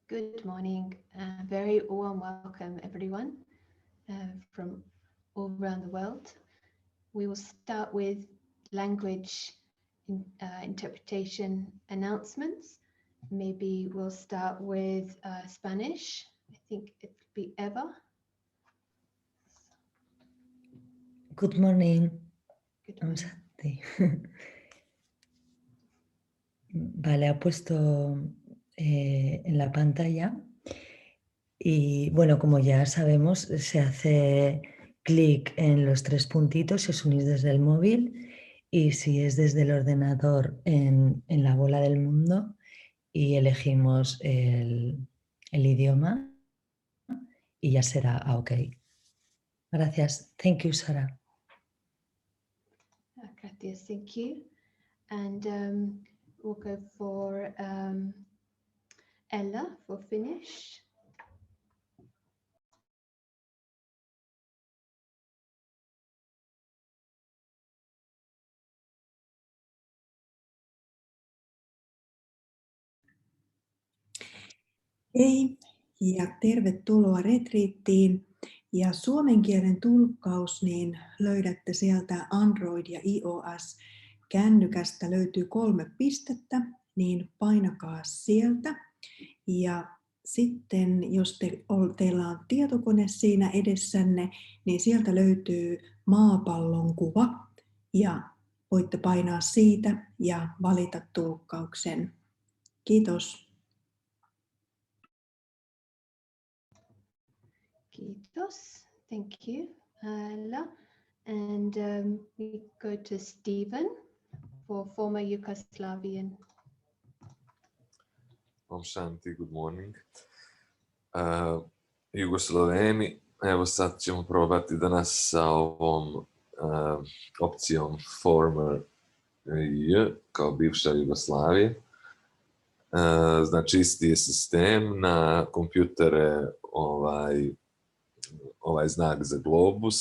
Good morning. Very warm welcome, everyone, from all around the world. We will start with language interpretation announcements. Maybe we'll start with Spanish. I think it'll be Eva. Good morning. Good morning. Vale, ha puesto en la pantalla y bueno, como ya sabemos, se hace clic en los tres puntitos si os unís desde el móvil y si es desde el ordenador en la bola del mundo y elegimos el idioma y ya será OK. Gracias. Thank you, Sara. Gracias, thank you. And we'll go for Ella for Finnish. Hei ja tervetuloa retriittiin. Ja suomen kielen tulkkaus niin löydätte sieltä Android ja iOS kännykästä löytyy 3 pistettä, niin painakaa sieltä. Ja sitten jos teillä on tietokone siinä edessänne, niin sieltä löytyy maapallon kuva ja voitte painaa siitä ja valita tulkkauksen. Kiitos. Kiitos. Thank you, Ella. And we go to Stephen for former Yugoslavian. Om Shanti, good morning. Jugoslaveni, evo sad ćemo probati danas sa ovom opcijom former J kao bivša Jugoslavija. Znači isti je sistem, na kompjutere ovaj znak za globus,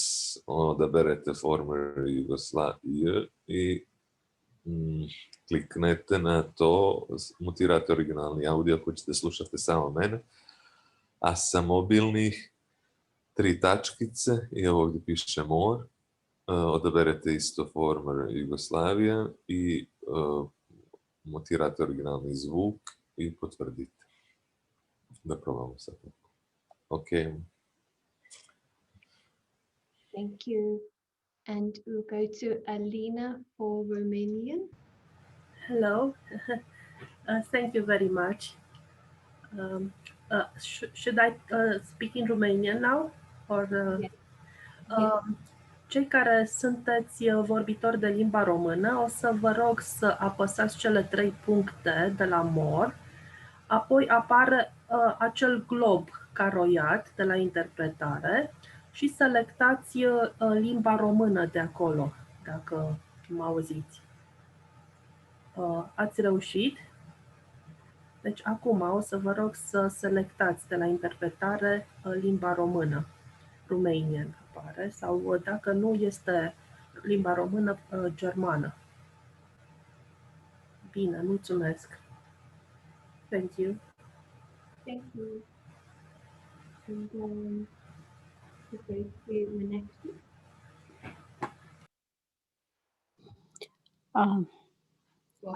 odaberete former Jugoslavija i kliknete na to, mutirate originalni audio ako ćete slušati samo mene, a sa mobilnih 3 tačkice i ovdje piše more, odaberete isto former Jugoslavija i mutirate originalni zvuk i potvrdite. Da probamo sad. Ok. Thank you. And we'll go to Alina for Romanian. Hello. Thank you very much. Should I speak in Romanian now? Or, Yes. Cei care sunteți vorbitori de limba română, o să vă rog să apăsați cele 3 puncte de la more, apoi apare acel glob caroiat de la interpretare și selectați limba română de acolo, dacă mă auziți. Ați reușit? Deci acum o să vă rog să selectați de la interpretare limba română, Romanian apare, sau dacă nu este limba română, germană. Bine, mulțumesc. Thank you. Thank you. And we'll go to the next one.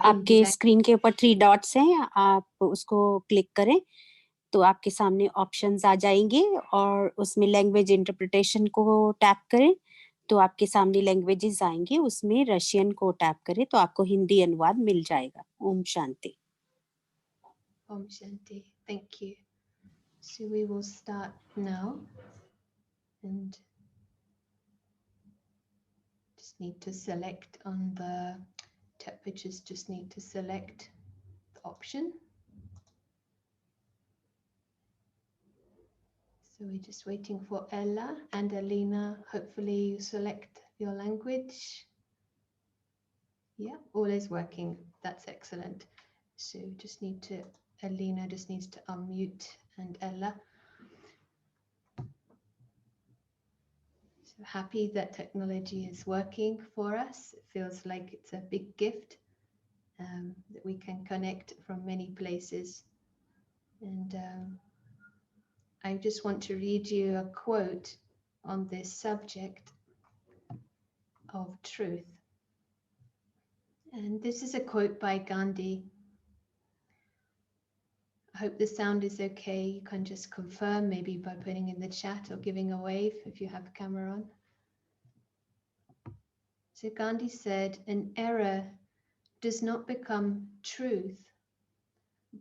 आपके screen के ऊपर 3 dots हैं, आप उसको click करें तो आपके सामने ऑप्शंस आ जाएंगे और उसमें लैंग्वेज इंटरप्रिटेशन को टैप करें तो आपके सामने लैंग्वेजेस आएंगे, उसमें रशियन को टैप करें तो आपको हिंदी अनुवाद मिल जाएगा। Om Shanti. Om Shanti. Thank you. So we will start now and just need to select on the temperatures, just need to select the option. So we're just waiting for Ella and Alina. Hopefully you select your language. Yeah, all is working. That's excellent. So just need to, Alina just needs to unmute and Ella. So happy that technology is working for us. It feels like it's a big gift that we can connect from many places. And I just want to read you a quote on this subject of truth. And this is a quote by Gandhi. I hope the sound is okay. You can just confirm maybe by putting in the chat or giving a wave if you have a camera on. So Gandhi said, an error does not become truth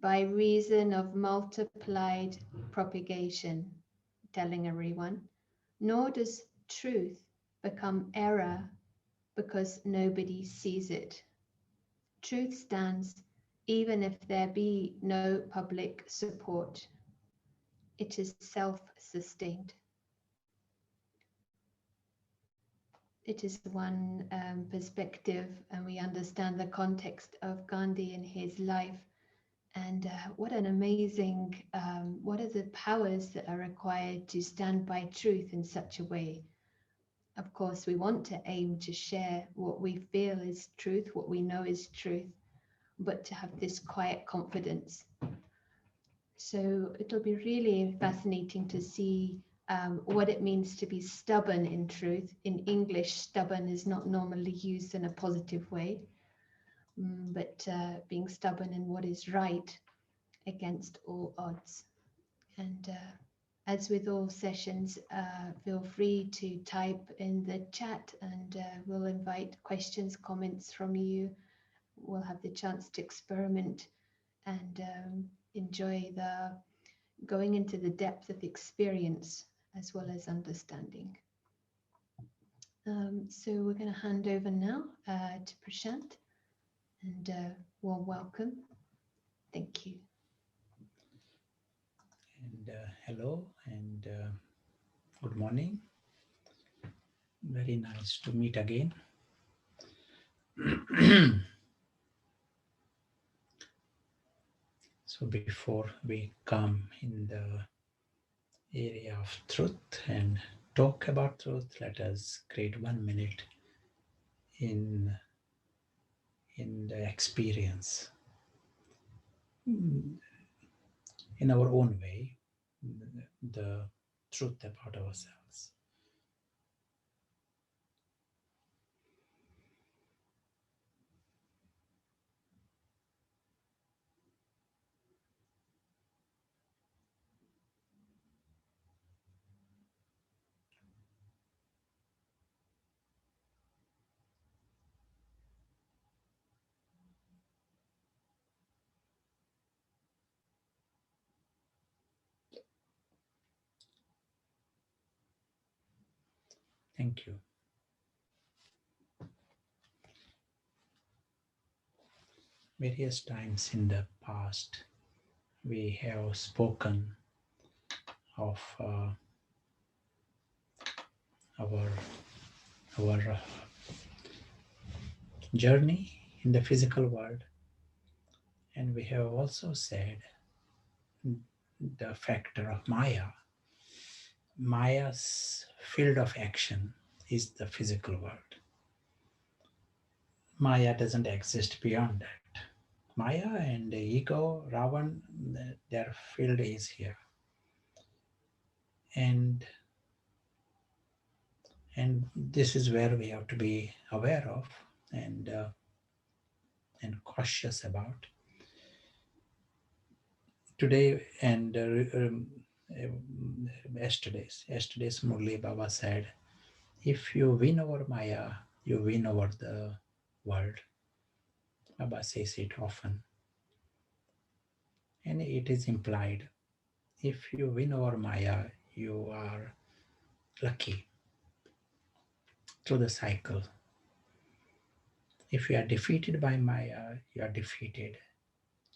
by reason of multiplied propagation, telling everyone, nor does truth become error because nobody sees it. Truth stands even if there be no public support. It is self-sustained. It is one perspective, and we understand the context of Gandhi and his life. And what an amazing, what are the powers that are required to stand by truth in such a way? Of course, we want to aim to share what we feel is truth, what we know is truth, but to have this quiet confidence. So it'll be really fascinating to see what it means to be stubborn in truth. In English, stubborn is not normally used in a positive way, but being stubborn in what is right against all odds. And as with all sessions, feel free to type in the chat, and we'll invite questions, comments from you. We'll have the chance to experiment and enjoy the going into the depth of experience as well as understanding. So we're going to hand over now to Prashant, and warm welcome. Thank you. And hello and good morning. Very nice to meet again. So before we come in the area of truth and talk about truth, let us create 1 minute in the experience in our own way, the truth about ourselves. Thank you. Various times in the past, we have spoken of our journey in the physical world, and we have also said the factor of Maya. Maya's field of action is the physical world. Maya doesn't exist beyond that. Maya and the ego, Ravan, their field is here. And this is where we have to be aware of and cautious about. Today and yesterday's Murli Baba said, if you win over Maya, you win over the world. Baba says it often. And it is implied, if you win over Maya, you are lucky through the cycle. If you are defeated by Maya, you are defeated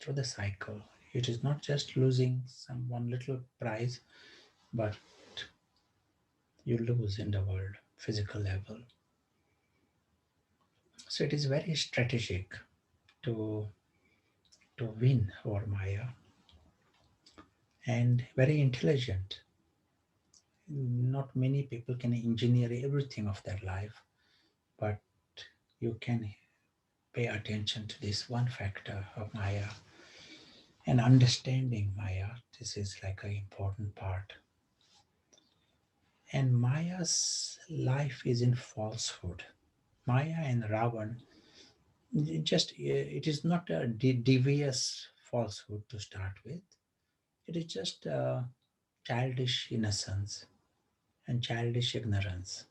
through the cycle. It is not just losing some one little prize, but you lose in the world, physical level. So it is very strategic to win over Maya, and very intelligent. Not many people can engineer everything of their life, but you can pay attention to this one factor of Maya And understanding Maya, this is like an important part. And Maya's life is in falsehood. Maya and Ravan, it is not a devious falsehood to start with. It is just a childish innocence and childish ignorance.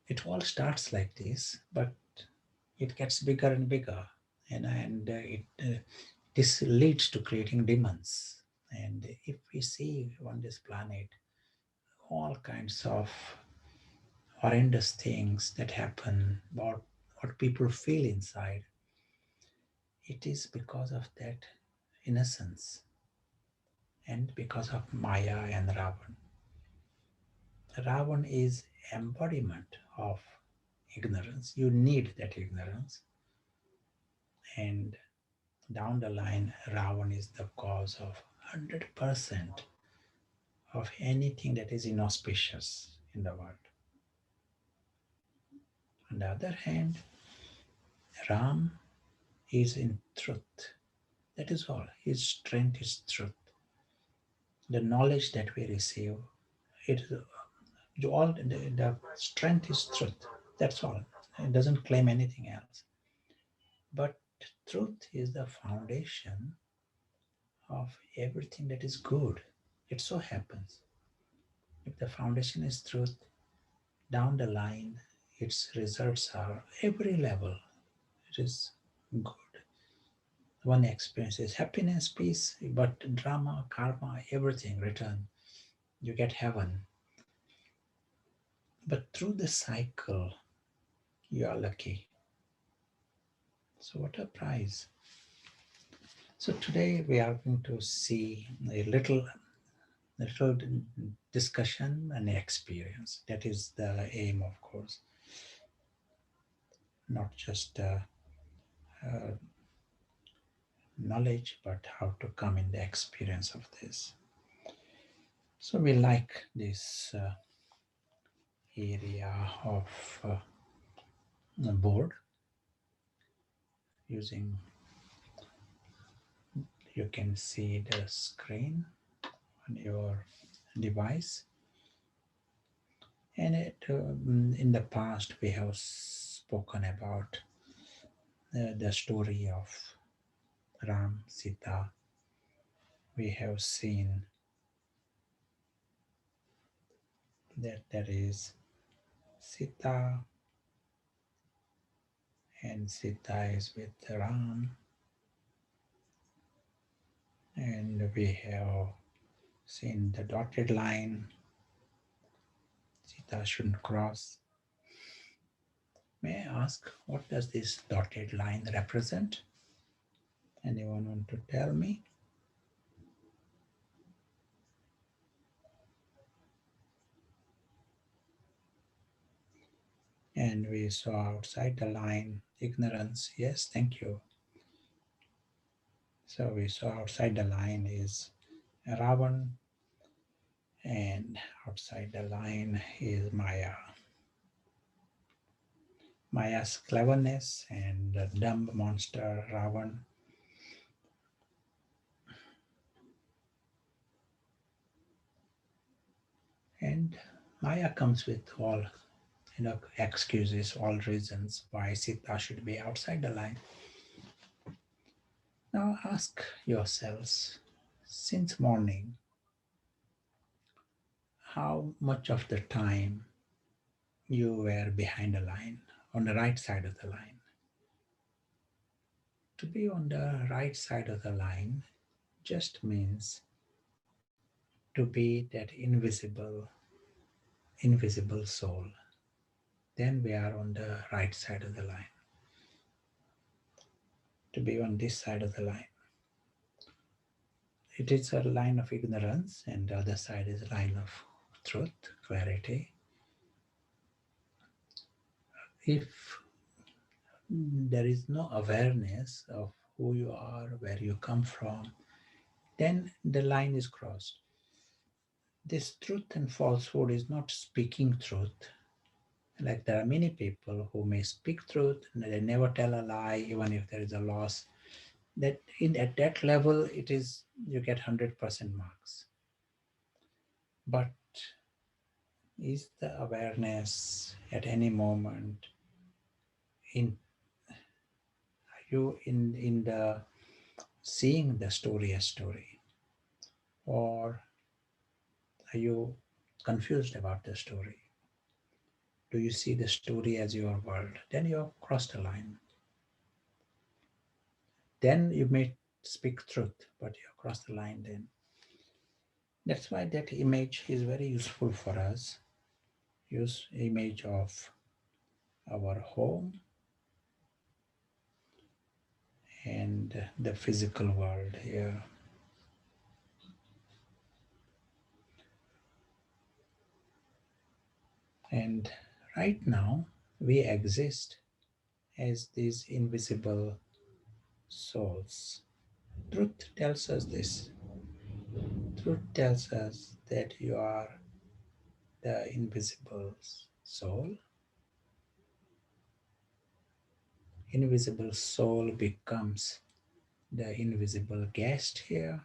It all starts like this, but it gets bigger and bigger, this leads to creating demons. And if we see on this planet all kinds of horrendous things that happen, about what people feel inside, it is because of that innocence and because of Maya and Ravan. Ravan is embodiment of ignorance. You need that ignorance. And down the line, Ravan is the cause of 100% of anything that is inauspicious in the world. On the other hand, Ram is in truth. That is all. His strength is truth. The knowledge that we receive, the strength is truth. That's all. It doesn't claim anything else. But truth is the foundation of everything that is good. It so happens. If the foundation is truth, down the line, its results are every level. It is good. One experiences happiness, peace, but drama, karma, everything return. You get heaven. But through the cycle, you are lucky. So what a prize. So today we are going to see a little discussion and experience. That is the aim, of course. Not just knowledge, but how to come in the experience of this. So we like this area of the board using, you can see the screen on your device. And in the past we have spoken about the story of Ram, Sita. We have seen that there is Sita and Sita is with Ram, and we have seen the dotted line. Sita shouldn't cross. May I ask, what does this dotted line represent? Anyone want to tell me? And we saw outside the line ignorance. Yes, thank you. So we saw outside the line is Ravan, and outside the line is Maya. Maya's cleverness and the dumb monster Ravan. And Maya comes with all excuses, all reasons why Sita should be outside the line. Now ask yourselves, since morning, how much of the time you were behind the line, on the right side of the line? To be on the right side of the line just means to be that invisible soul. Then we are on the right side of the line. To be on this side of the line, it is a line of ignorance, and the other side is a line of truth, clarity. If there is no awareness of who you are, where you come from, then the line is crossed. This truth and falsehood is not speaking truth. Like there are many people who may speak truth and they never tell a lie, even if there is a loss. That at that level, it is, you get 100% marks. But is the awareness at any moment in, are you in the seeing the story as story, or are you confused about the story? Do you see the story as your world? Then you have crossed a line. Then you may speak truth, but you have crossed the line then. That's why that image is very useful for us. Use image of our home and the physical world here. And right now, we exist as these invisible souls. Truth tells us this. Truth tells us that you are the invisible soul. Invisible soul becomes the invisible guest here.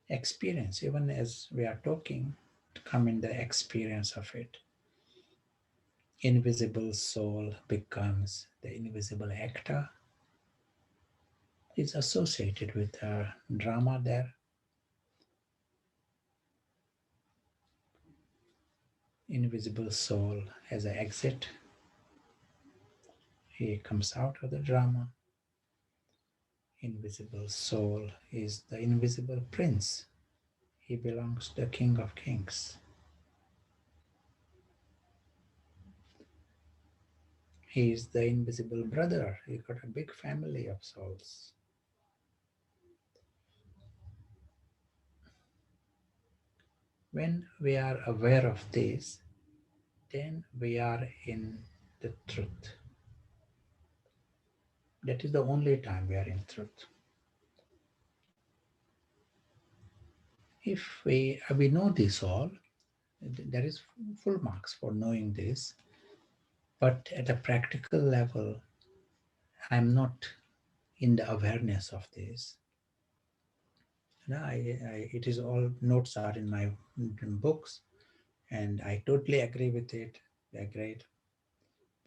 Experience, even as we are talking, to come in the experience of it. Invisible soul becomes the invisible actor. Is associated with a drama there. Invisible soul has an exit. He comes out of the drama. Invisible soul is the invisible prince. He belongs to the King of Kings. He is the invisible brother. He got a big family of souls. When we are aware of this, then we are in the truth. That is the only time we are in truth. If we know this all, there is full marks for knowing this, but at a practical level, I'm not in the awareness of this. It is all notes are in my books, and I totally agree with it. They're great.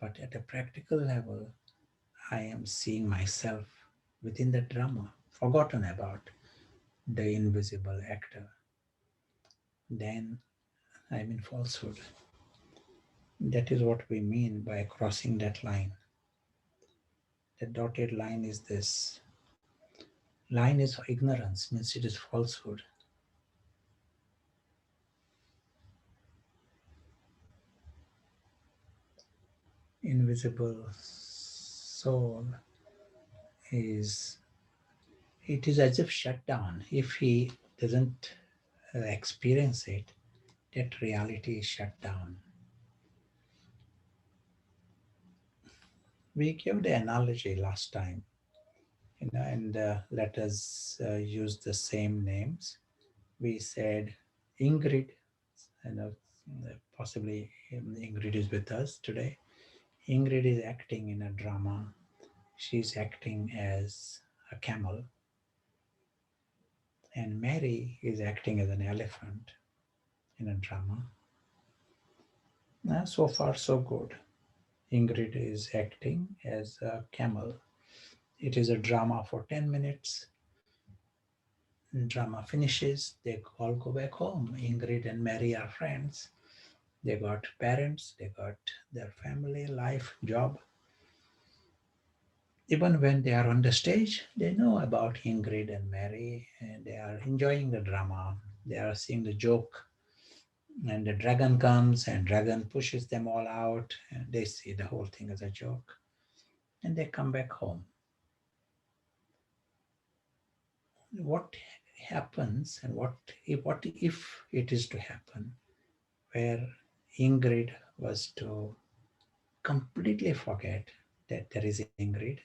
But at a practical level, I am seeing myself within the drama, forgotten about the invisible actor. Then I'm in falsehood. That is what we mean by crossing that line. The dotted line is this. Line is ignorance, means it is falsehood. Invisible soul is, it is as if shut down. If he doesn't experience it, that reality is shut down. We gave the analogy last time, and let us use the same names. We said Ingrid, possibly Ingrid is with us today. Ingrid is acting in a drama. She's acting as a camel. And Mary is acting as an elephant in a drama. So far, so good. Ingrid is acting as a camel. It is a drama for 10 minutes. Drama finishes, they all go back home. Ingrid and Mary are friends. They got parents, they got their family, life, job. Even when they are on the stage, they know about Ingrid and Mary, and they are enjoying the drama. They are seeing the joke. And the dragon comes and dragon pushes them all out, and they see the whole thing as a joke. And they come back home. What happens, and what if it is to happen, where Ingrid was to completely forget that there is Ingrid,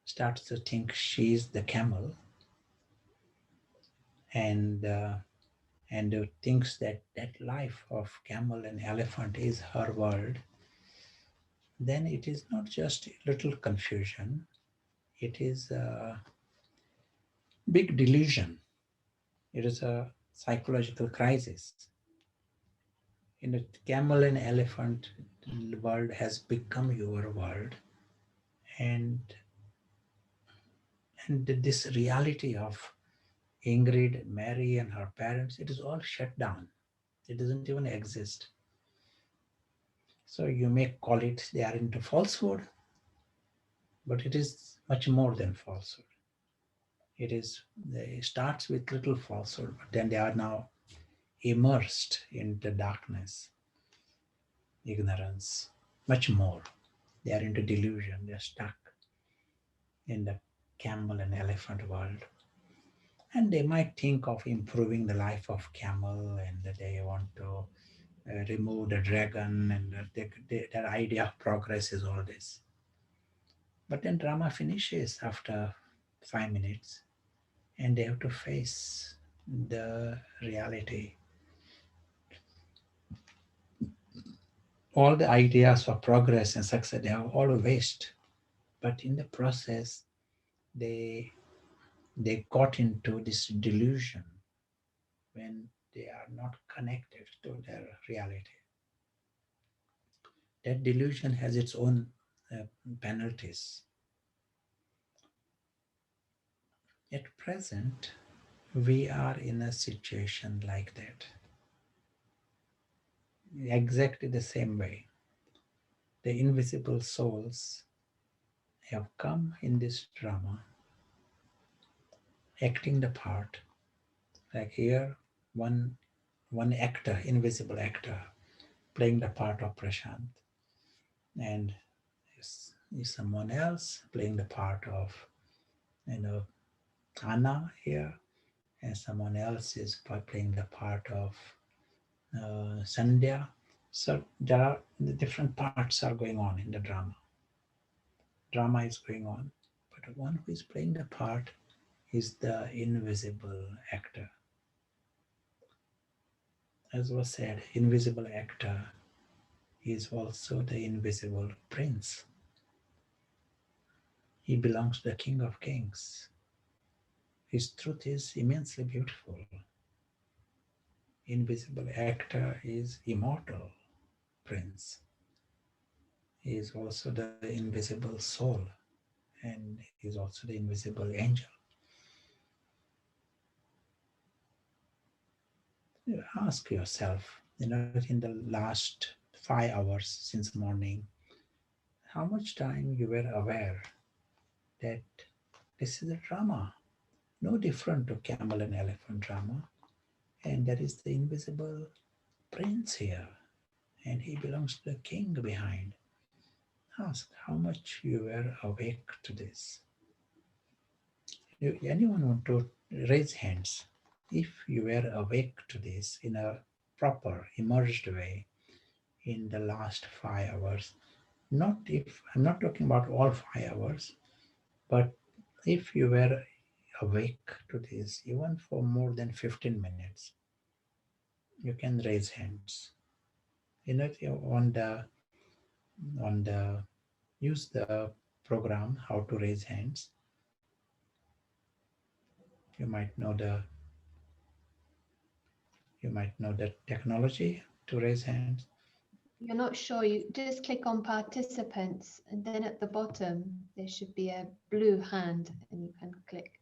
starts to think she's the camel, and thinks that life of camel and elephant is her world, then it is not just a little confusion, it is a big delusion. It is a psychological crisis. In the camel and elephant world has become your world, and this reality of Ingrid, Mary, and her parents, it is all shut down. It doesn't even exist. So you may call it they are into falsehood, but it is much more than falsehood. It starts with little falsehood, but then they are now immersed into darkness, ignorance, much more. They are into delusion. They are stuck in the camel and elephant world. And they might think of improving the life of camel, and they want to remove the dragon, and their idea of progress is all this. But then drama finishes after 5 minutes, and they have to face the reality. All the ideas of progress and success, they are all waste. But in the process, they got into this delusion when they are not connected to their reality. That delusion has its own penalties. At present, we are in a situation like that. Exactly the same way. The invisible souls have come in this drama, acting the part. Like here, one actor, invisible actor, playing the part of Prashant, and is someone else playing the part of, Anna here, and someone else is playing the part of Sandhya. So there are the different parts are going on in the drama. Drama is going on, but one who is playing the part is the invisible actor. As was said, invisible actor is also the invisible prince. He belongs to the King of Kings. His truth is immensely beautiful. Invisible actor is immortal prince. He is also the invisible soul, and he is also the invisible angel. You ask yourself, in the last 5 hours since morning, how much time you were aware that this is a drama, no different to camel and elephant drama, and there is the invisible prince here, and he belongs to the king behind. Ask how much you were awake to this. Anyone want to raise hands if you were awake to this in a proper, immersed way in the last 5 hours? I'm not talking about all 5 hours, but if you were awake to this even for more than 15 minutes, you can raise hands. On the use the program how to raise hands. You might know the technology to raise hands. You're not sure, you just click on participants, and then at the bottom there should be a blue hand, and you can click.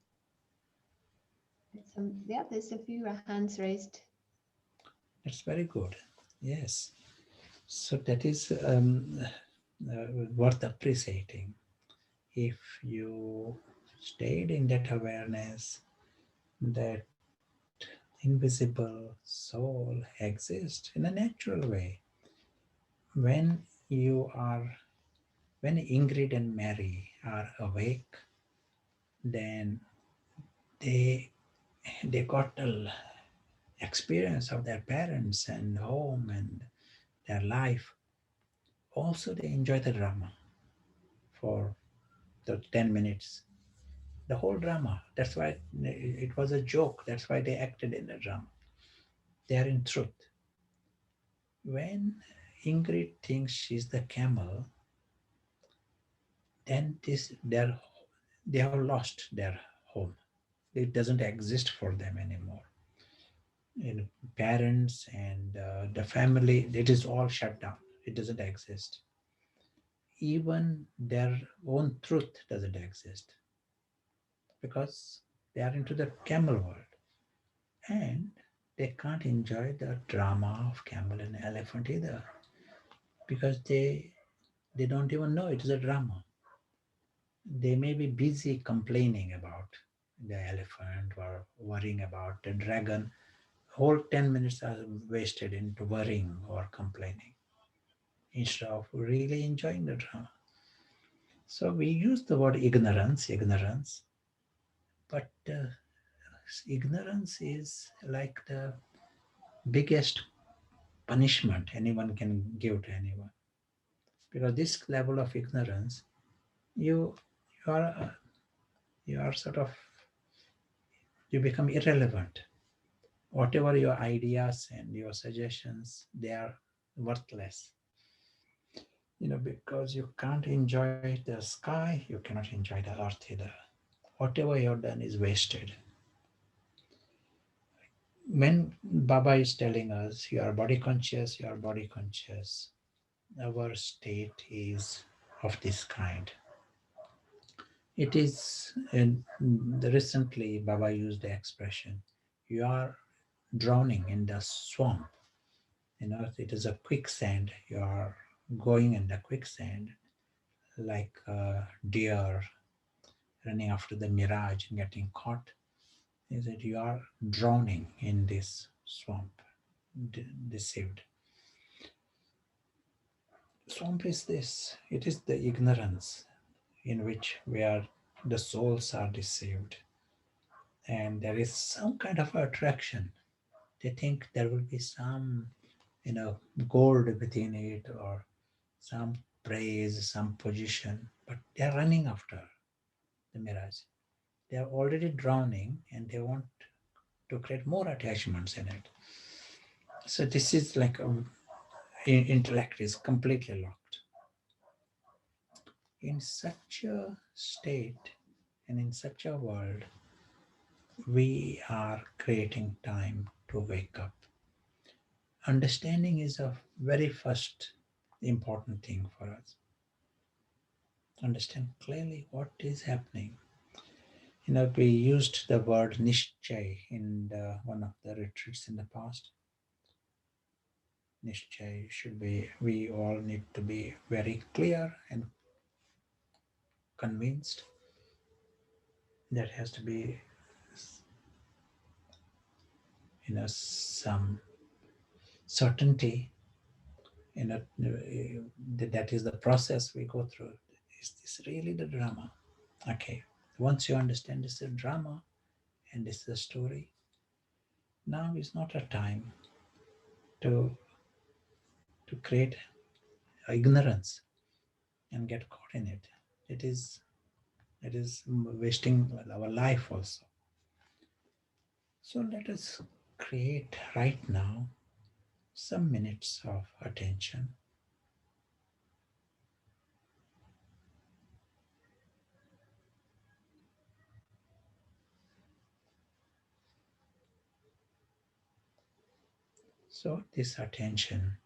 There's a few hands raised. That's very good. Yes. So that is worth appreciating. If you stayed in that awareness that invisible soul exists in a natural way, when Ingrid and Mary are awake, then they got the experience of their parents and home and their life. Also, they enjoy the drama for the 10 minutes. The whole drama. That's why it was a joke. That's why they acted in the drama. They are in truth. When Ingrid thinks she's the camel, then they have lost their home. It doesn't exist for them anymore. And parents and the family, it is all shut down. It doesn't exist. Even their own truth doesn't exist because they are into the camel world, and they can't enjoy the drama of camel and elephant either because they don't even know it is a drama. They may be busy complaining about the elephant or worrying about the dragon. Whole 10 minutes are wasted into worrying or complaining instead of really enjoying the drama. So we use the word ignorance, but ignorance is like the biggest punishment anyone can give to anyone, because this level of ignorance, you you are you are sort of, you become irrelevant. Whatever your ideas and your suggestions, they are worthless, because you can't enjoy the sky, you cannot enjoy the earth either. Whatever you have done is wasted. When Baba is telling us you are body conscious, our state is of this kind. It is, recently Baba used the expression, you are drowning in the swamp. It is a quicksand. You are going in the quicksand like a deer running after the mirage and getting caught. Is that you are drowning in this swamp, deceived. Swamp is this. It is the ignorance in which the souls are deceived, and there is some kind of attraction. They think there will be some, gold within it, or some praise, some position, but they are running after the mirage. They are already drowning and they want to create more attachments in it. So this is like intellect is completely locked. In such a state and in such a world, we are creating time to wake up. Understanding is a very first important thing for us. Understand clearly what is happening. We used the word nishchay in one of the retreats in the past. Nishchay should be, we all need to be very clear and convinced. There has to be, some certainty. That is the process we go through. Is this really the drama? Okay. Once you understand this is a drama and this is a story, now is not a time to create ignorance and get caught in it. It is wasting our life also. So let us create right now some minutes of attention. So this attention,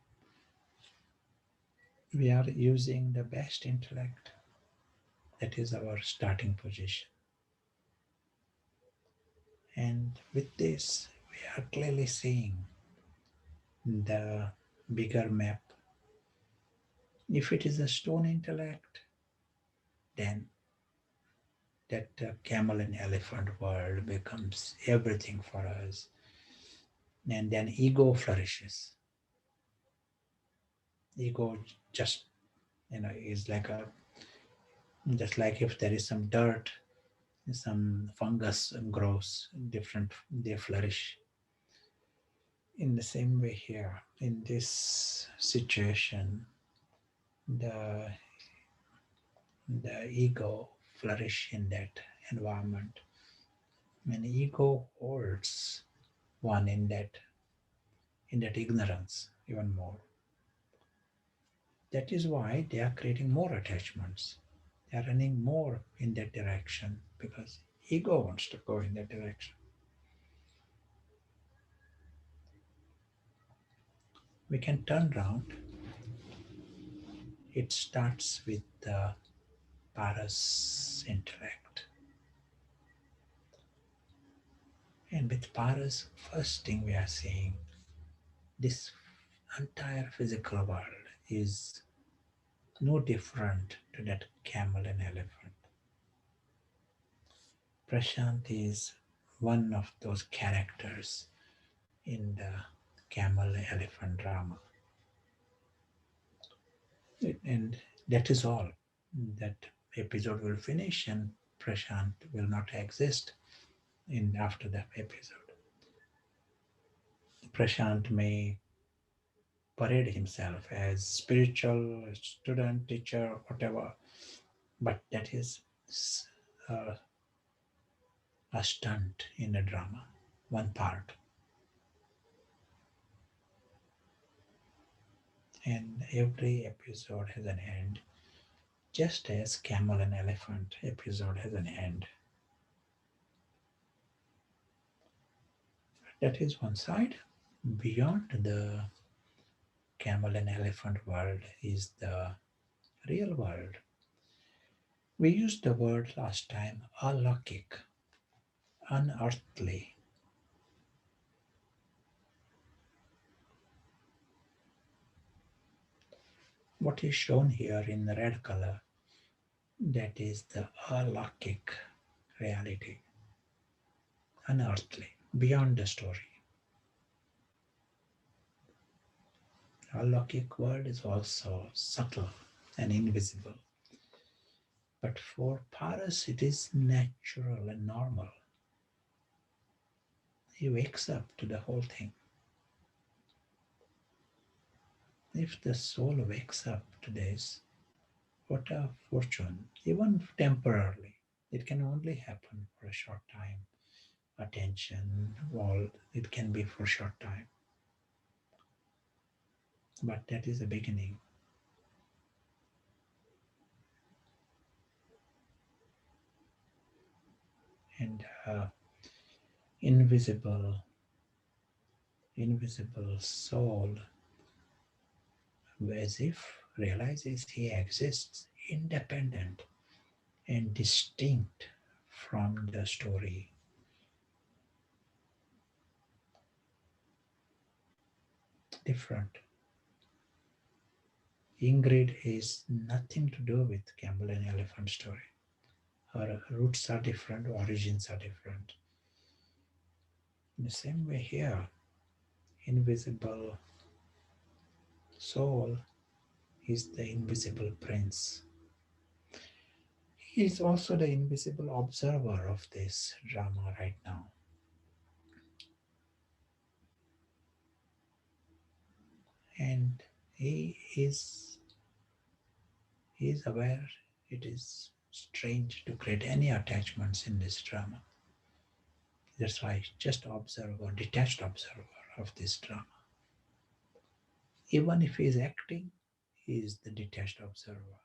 we are using the best intellect. That is our starting position. And with this, we are clearly seeing the bigger map. If it is a stone intellect, then that camel and elephant world becomes everything for us. And then ego flourishes. Ego just, is just like if there is some dirt, some fungus grows, different, they flourish. In the same way here, in this situation, the ego flourish in that environment. When ego holds one in that ignorance even more. That is why they are creating more attachments. They are running more in that direction because ego wants to go in that direction. We can turn around. It starts with the paras intellect. And with paras, first thing we are seeing, this entire physical world is no different to that camel and elephant. Prashant is one of those characters in the camel elephant drama. And that is all. That episode will finish and Prashant will not exist after that episode. Prashant may parade himself as spiritual student, teacher, whatever, but that is uh, a stunt in a drama, one part. And every episode has an end, just as camel and elephant episode has an end. That is one side. Beyond the camel and elephant world is the real world. We used the word last time, alokik, unearthly. What is shown here in the red color, that is the alokik reality, unearthly, beyond the story. Alokik world is also subtle and invisible. But for Paras, it is natural and normal. He wakes up to the whole thing. If the soul wakes up to this, what a fortune, even temporarily. It can only happen for a short time. Attention, all, it can be for a short time. But that is the beginning. And invisible soul, as if realizes he exists independent and distinct from the story. Different. Ingrid is nothing to do with camel and elephant story. Her roots are different, origins are different. In the same way here, invisible soul is the invisible prince. He is also the invisible observer of this drama right now. And he is aware it is strange to create any attachments in this drama. That's why just observer, detached observer of this drama. Even if he is acting, he is the detached observer.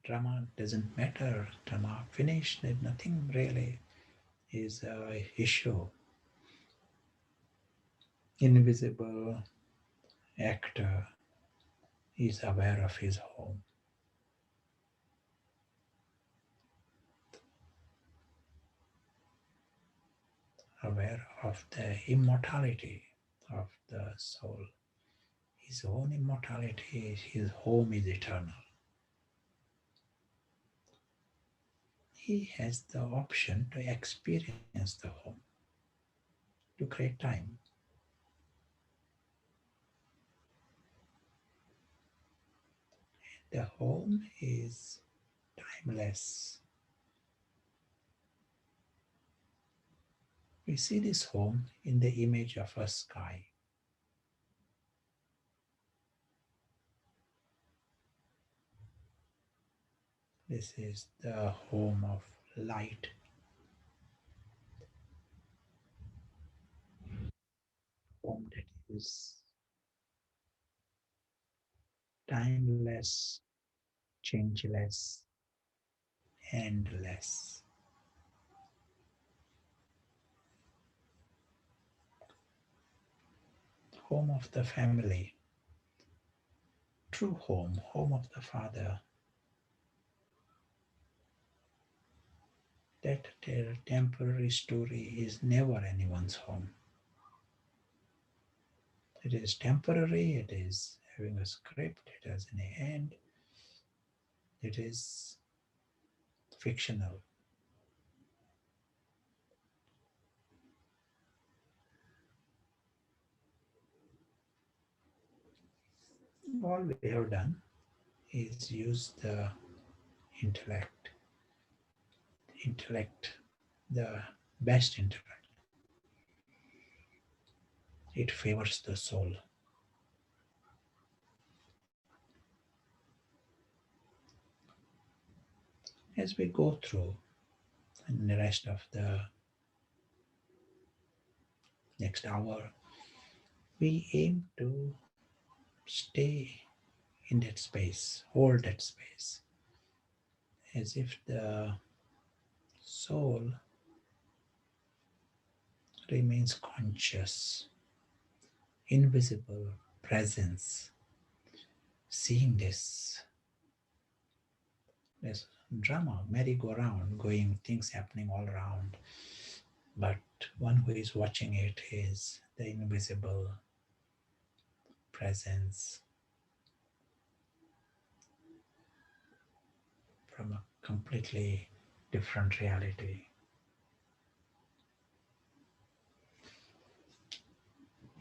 Drama doesn't matter. Drama finished. Nothing really is an issue. Invisible actor is aware of his home. Aware of the immortality of the soul. His own immortality, his home is eternal. He has the option to experience the home, to create time. The home is timeless. We see this home in the image of a sky. This is the home of light. Home that is timeless, changeless, endless. Home of the family, true home, home of the Father. That temporary story is never anyone's home. It is temporary, it is having a script, it has an end, it is fictional. All we have done is use the intellect, the best intellect. It favors the soul. As we go through and the rest of the next hour, we aim to stay in that space, hold that space, as if the soul remains conscious, invisible presence, seeing this drama, merry-go-round, going, things happening all around. But one who is watching it is the invisible presence from a completely different reality.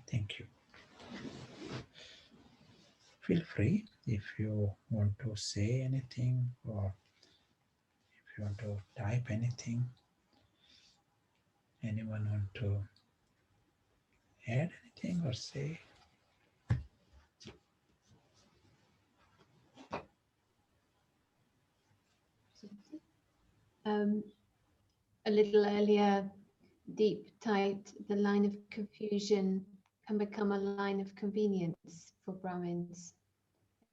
Thank you. Feel free if you want to say anything or if you want to type anything. Anyone want to add anything or say? A little earlier, Deep typed, the line of confusion can become a line of convenience for Brahmins.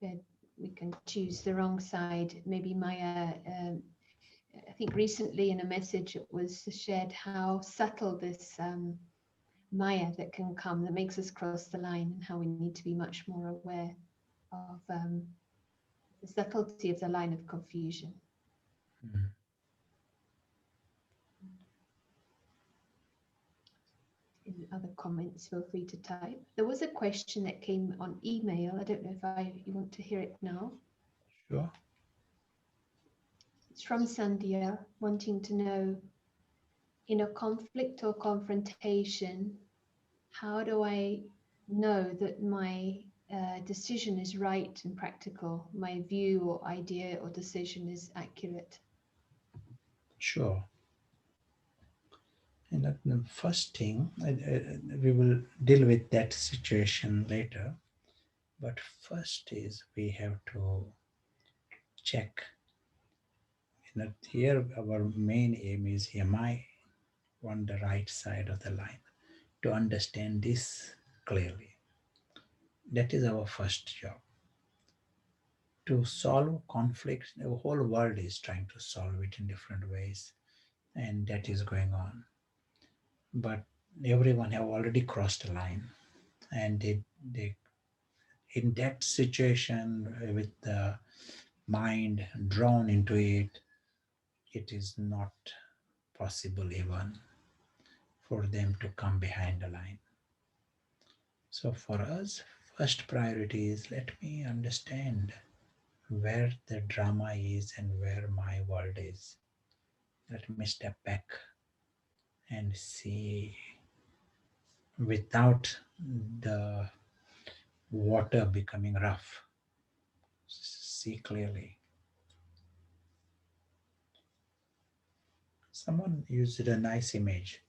We can choose the wrong side. Maybe Maya, I think recently in a message it was shared how subtle this Maya that can come, that makes us cross the line, and how we need to be much more aware of the subtlety of the line of confusion. Mm. In other comments, feel free to type. There was a question that came on email. I don't know if you want to hear it now. Sure. It's from Sandhya, wanting to know, in a conflict or confrontation, how do I know that my decision is right and practical, my view or idea or decision is accurate? Sure. And the first thing, we will deal with that situation later. But first is we have to check. Here our main aim is, am I on the right side of the line? To understand this clearly. That is our first job. To solve conflicts, the whole world is trying to solve it in different ways, and that is going on. But everyone have already crossed a line, and they in that situation with the mind drawn into it, it is not possible even for them to come behind the line. So for us, first priority is, let me understand where the drama is and where my world is. Let me step back and see without the water becoming rough. See clearly. Someone used a nice image.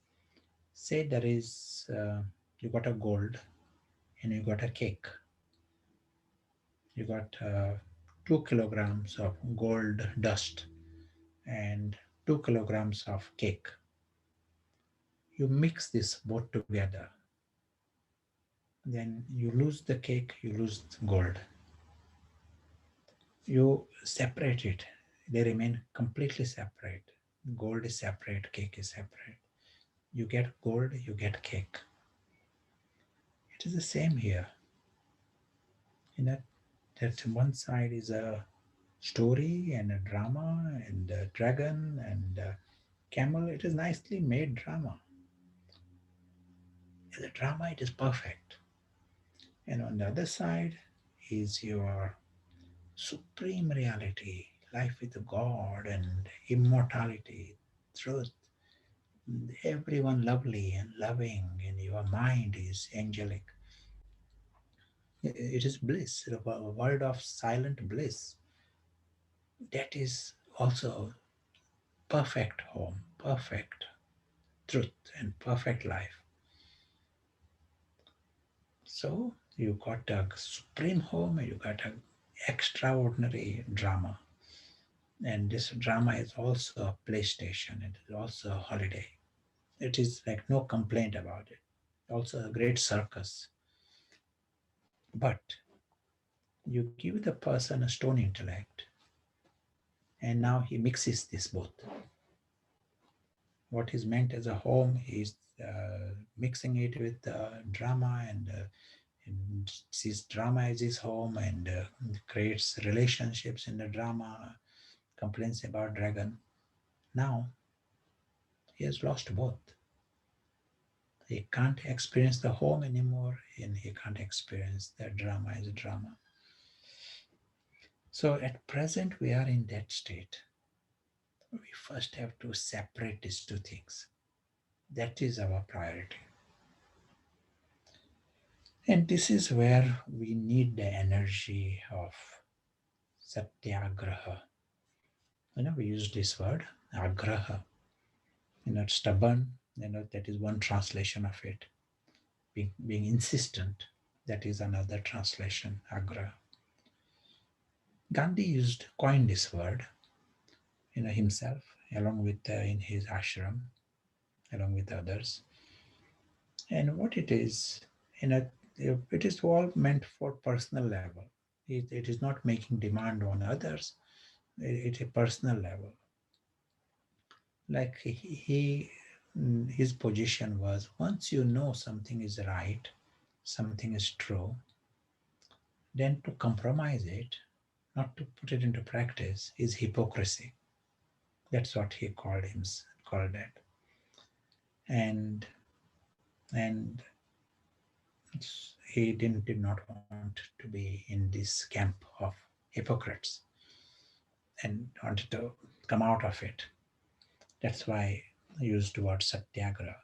Say there is, you got a gold and you got a cake. You got 2 kilograms of gold dust and 2 kilograms of cake. You mix this both together. Then you lose the cake, you lose gold. you separate it. They remain completely separate. Gold is separate, cake is separate. You get gold, you get cake. It is the same here. In that one side is a story and a drama and a dragon and a camel. It is nicely made drama. As a drama, it is perfect. And on the other side is your supreme reality, life with God and immortality, truth. Everyone lovely and loving, and your mind is angelic. It is bliss, a world of silent bliss. That is also perfect home, perfect truth, and perfect life. So you got a supreme home, you got an extraordinary drama. And this drama is also a PlayStation, it is also a holiday. It is like no complaint about it. Also a great circus. But you give the person a stone intellect, and now he mixes this both. What is meant as a home, he's mixing it with drama and sees drama as his home and creates relationships in the drama, complains about dragon. Now he has lost both. He can't experience the home anymore, and he can't experience the drama as a drama. So at present, we are in that state. We first have to separate these two things. That is our priority. And this is where we need the energy of Satyagraha. We use this word, agraha. Stubborn, that is one translation of it. Being insistent, that is another translation, agraha. Gandhi coined this word, himself, along with in his ashram, along with others. And what it is, it is all meant for personal level. It is not making demand on others. It's a personal level. Like his position was, once you know something is right, something is true, then to compromise it, not to put it into practice, is hypocrisy. That's what he called it. And he did not want to be in this camp of hypocrites and wanted to come out of it. That's why I used the word Satyagraha.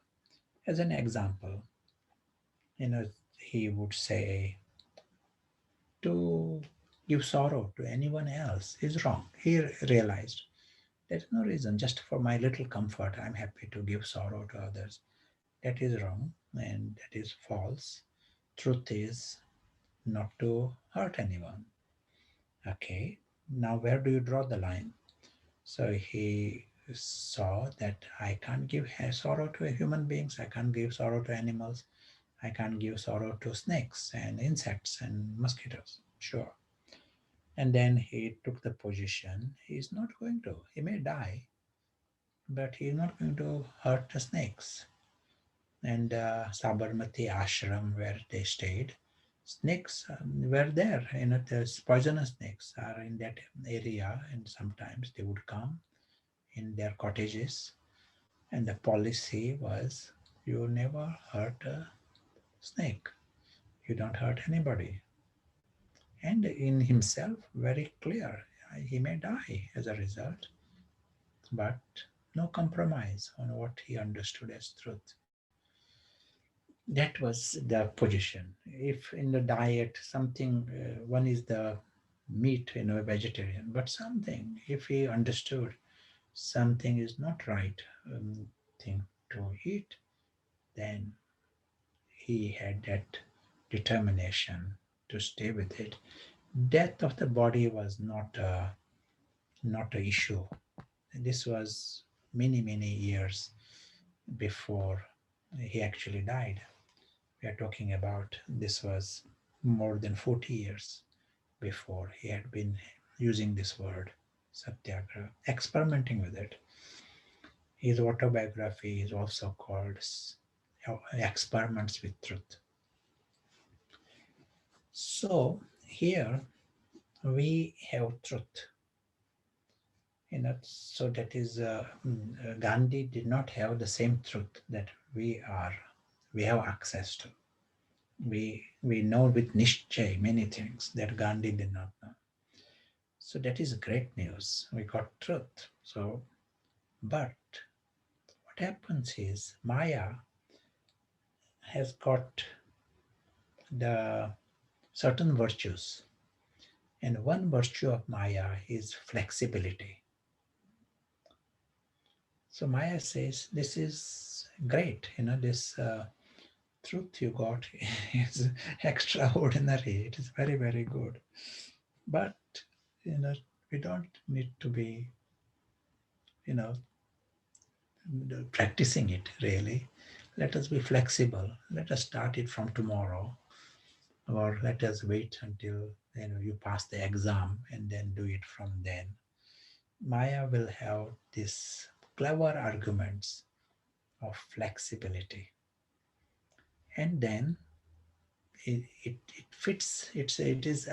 As an example, he would say, to give sorrow to anyone else is wrong. He realized there's no reason, just for my little comfort, I'm happy to give sorrow to others. That is wrong and that is false. Truth is not to hurt anyone. Okay, now where do you draw the line? So he saw that I can't give sorrow to human beings, I can't give sorrow to animals, I can't give sorrow to snakes and insects and mosquitoes. Sure. And then he took the position, he's not going to, he may die, but he's not going to hurt the snakes. And Sabarmati ashram where they stayed, snakes were there, the poisonous snakes are in that area, and sometimes they would come in their cottages, and the policy was, you never hurt a snake, you don't hurt anybody. And in himself, very clear, he may die as a result, but no compromise on what he understood as truth. That was the position. If in the diet something, one is the meat, a vegetarian, but something, if he understood something is not right thing to eat, then he had that determination to stay with it. Death of the body was not an issue. This was many years before he actually died. We are talking about, this was more than 40 years before he had been using this word, Satyagraha, experimenting with it. His autobiography is also called Experiments with Truth. So here we have truth. So that is Gandhi did not have the same truth that we have access to. We know with Nishchay many things that Gandhi did not know. So that is great news. We got truth. So, but what happens is Maya has got the certain virtues. And one virtue of Maya is flexibility. So Maya says, this is great, this truth you got is extraordinary. It is very, very good. But, we don't need to be, practicing it really. Let us be flexible. Let us start it from tomorrow, or let us wait until you pass the exam and then do it from then. Maya will have these clever arguments of flexibility, and then it fits. It is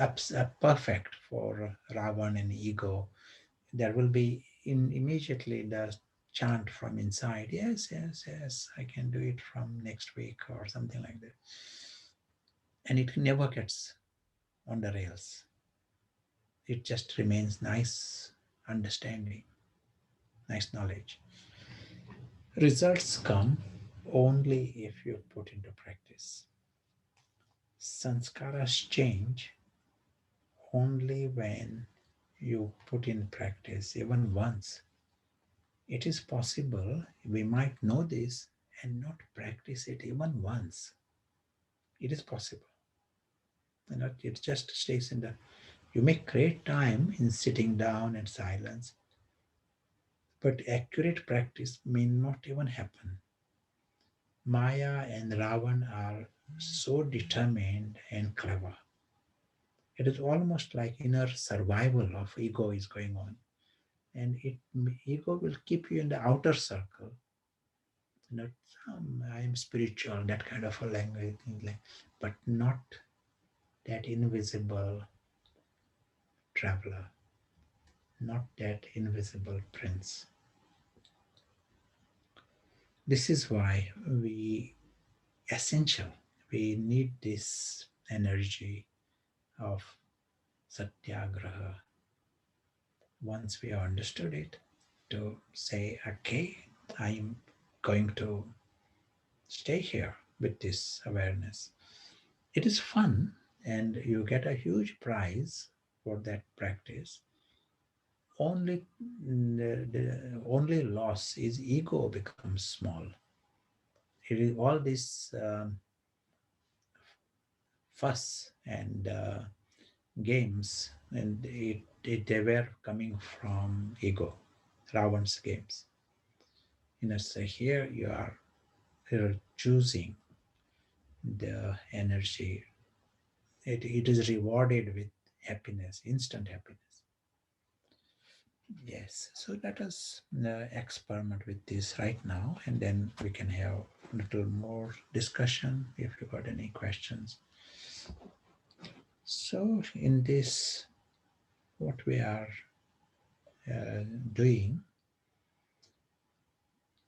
perfect for Ravan and ego. There will be immediately the chant from inside, yes, yes, yes, I can do it from next week or something like that. And it never gets on the rails. It just remains nice understanding, nice knowledge. Results come only if you put into practice. Sanskaras change only when you put in practice, even once. It is possible we might know this and not practice it even once. It is possible. It just stays in the. You may create time in sitting down and silence, but accurate practice may not even happen. Maya and Ravan are so determined and clever. It is almost like inner survival of ego is going on. And ego will keep you in the outer circle. I am spiritual, that kind of a language, but not that invisible traveler, not that invisible prince. This is why we need this energy of Satyagraha. Once we have understood it, to say, okay, I'm going to stay here with this awareness. It is fun, and you get a huge prize for that practice. Only the only loss is ego becomes small. It is all this fuss and games, and they were coming from ego, Ravan's games. So here you're choosing the energy. It is rewarded with happiness, instant happiness. Yes, so let us experiment with this right now, and then we can have a little more discussion if you got any questions. So in this, what we are doing,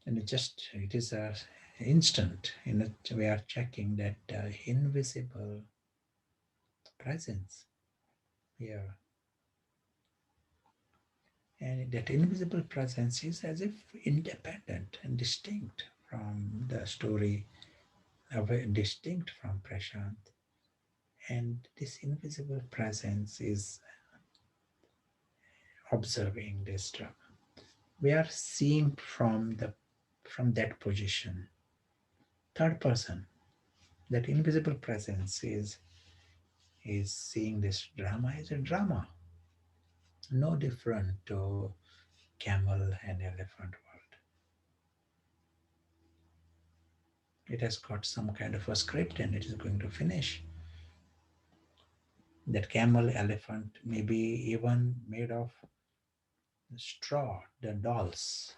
and it is a instant, we are checking that invisible presence here. And that invisible presence is as if independent and distinct from the story, distinct from Prashant. And this invisible presence is observing this drama. We are seeing from that position. Third person, that invisible presence is seeing this drama as a drama. No different to camel and elephant world. It has got some kind of a script and it is going to finish. That camel, elephant, maybe even made of straw, the dolls,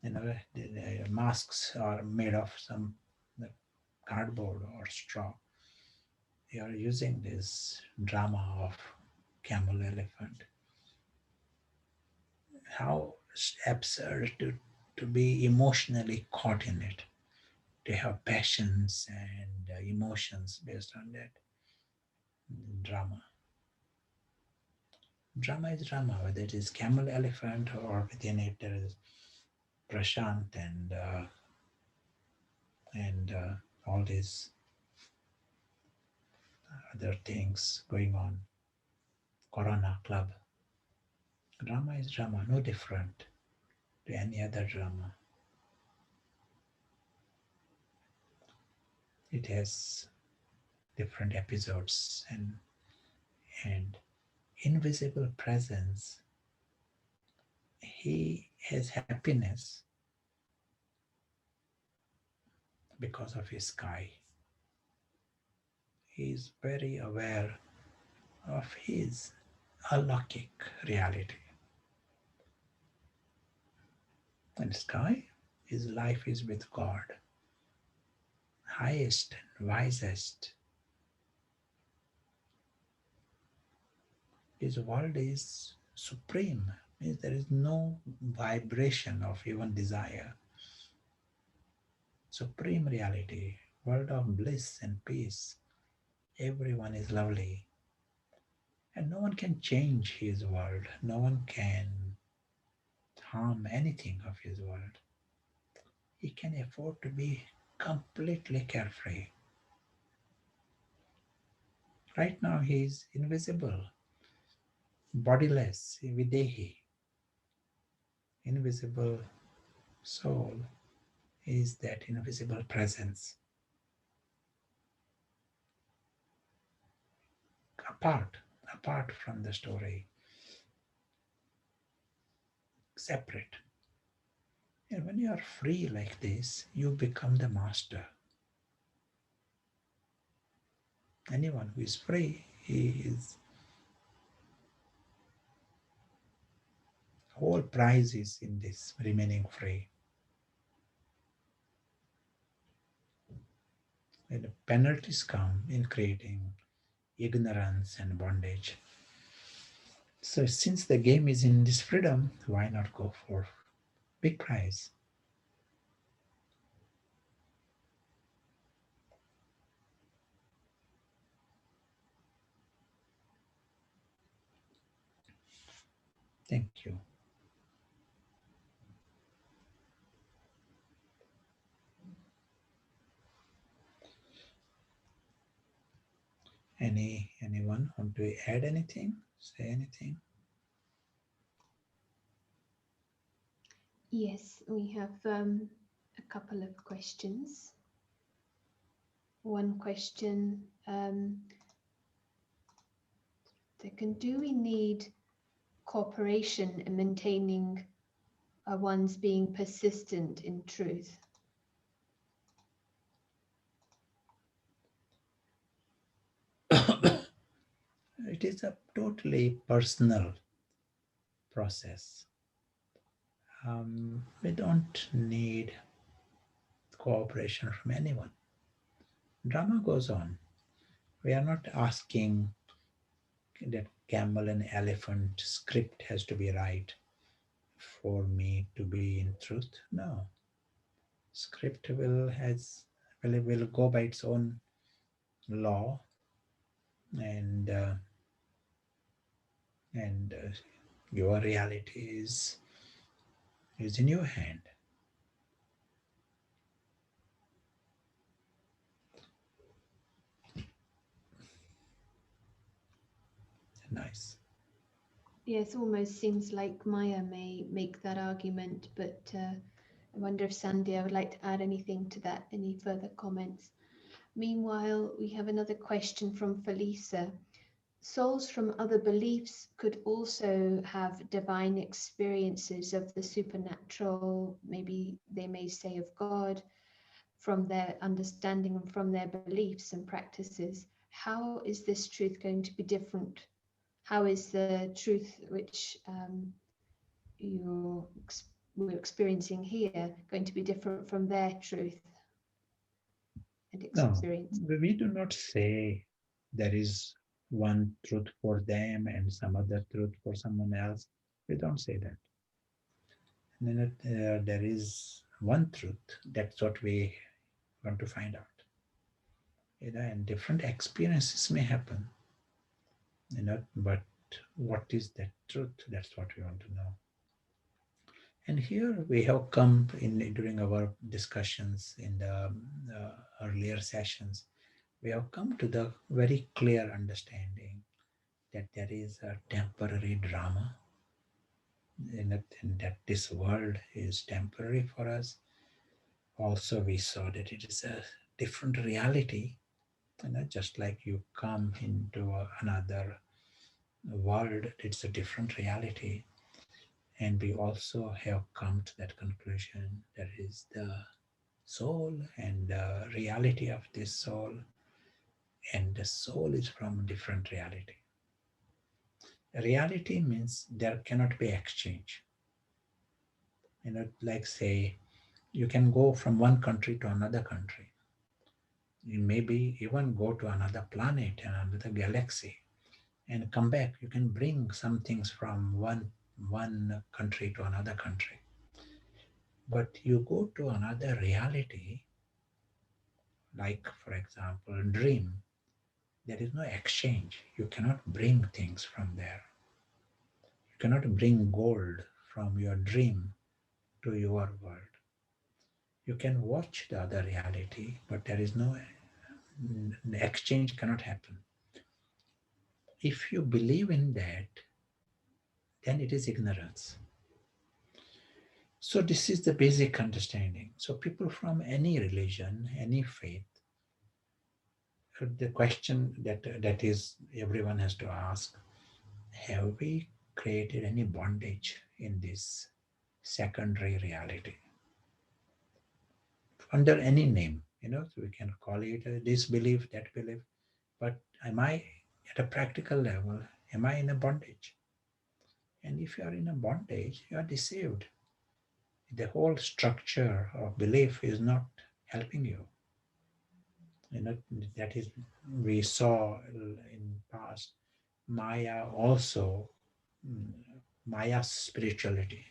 the masks are made of some cardboard or straw. They are using this drama of camel, elephant. How absurd to be emotionally caught in it, to have passions and emotions based on that drama. Drama is drama, whether it is camel, elephant, or within it there is Prashant and all these other things going on. Corona Club. Drama is drama, no different to any other drama. It has different episodes and invisible presence. He has happiness because of his sky. He is very aware of his alaukic reality. And sky, his life is with God, highest and wisest. His world is supreme, means there is no vibration of even desire. Supreme reality, world of bliss and peace. Everyone is lovely. And no one can change his world. No one can harm anything of his world. He can afford to be completely carefree. Right now he is invisible, bodiless, videhi. Invisible soul is that invisible presence. Apart from the story, separate. And when you are free like this, you become the master. Anyone who is free, he is whole prize is in this remaining free. And the penalties come in creating ignorance and bondage. So since the game is in this freedom, why not go for big prize? Thank you. Anyone want to add anything? Say anything? Yes, we have a couple of questions. One question, do we need cooperation in maintaining one's being persistent in truth? It is a totally personal process. We don't need cooperation from anyone. Drama goes on. We are not asking that camel and elephant script has to be right for me to be in truth. No. Script will go by its own law, and your reality is in your hand. Nice. Yes, almost seems like Maya may make that argument, but I wonder if Sandhya would like to add anything to that, any further comments. Meanwhile, we have another question from Felisa. Souls from other beliefs could also have divine experiences of the supernatural, maybe they may say of God, from their understanding and from their beliefs and practices. how is this truth going to be different? How is the truth which we're experiencing here going to be different from their truth and experience? No, we do not say there is one truth for them and some other truth for someone else. We don't say that. And then there is one truth. That's what we want to find out. And different experiences may happen. But what is that truth? That's what we want to know. And here we have come during our discussions in the earlier sessions, we have come to the very clear understanding that there is a temporary drama, and that this world is temporary for us. Also, we saw that it is a different reality, just like you come into another world, it's a different reality. And we also have come to that conclusion. There is the soul and the reality of this soul, and the soul is from a different reality. Reality means there cannot be exchange. Like say, you can go from one country to another country. You maybe even go to another planet and another galaxy and come back. You can bring some things from one country to another country. But you go to another reality, like for example, dream. There is no exchange. You cannot bring things from there. You cannot bring gold from your dream to your world. You can watch the other reality, but there is no exchange cannot happen. If you believe in that, then it is ignorance. So this is the basic understanding. So people from any religion, any faith, the question that is everyone has to ask, have we created any bondage in this secondary reality? Under any name, so we can call it this belief, that belief, but am I at a practical level, am I in a bondage? And if you are in a bondage, you are deceived. The whole structure of belief is not helping you. That is, we saw in past, Maya also, Maya's spirituality.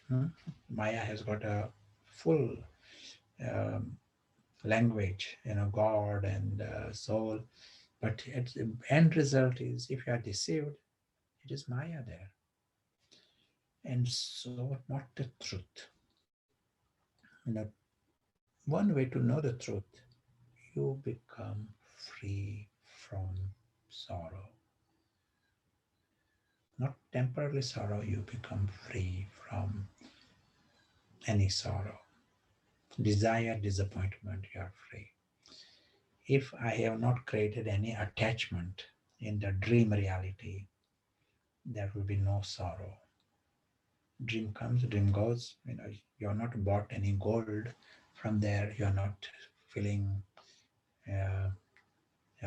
Maya has got a full language, God and soul. But the end result is, if you are deceived, it is Maya there. And so not the truth. One way to know the truth, you become free from sorrow. Not temporarily sorrow, you become free from any sorrow. Desire, disappointment, you are free. If I have not created any attachment in the dream reality, there will be no sorrow. Dream comes, dream goes. You are not bought any gold from there. You are not feeling a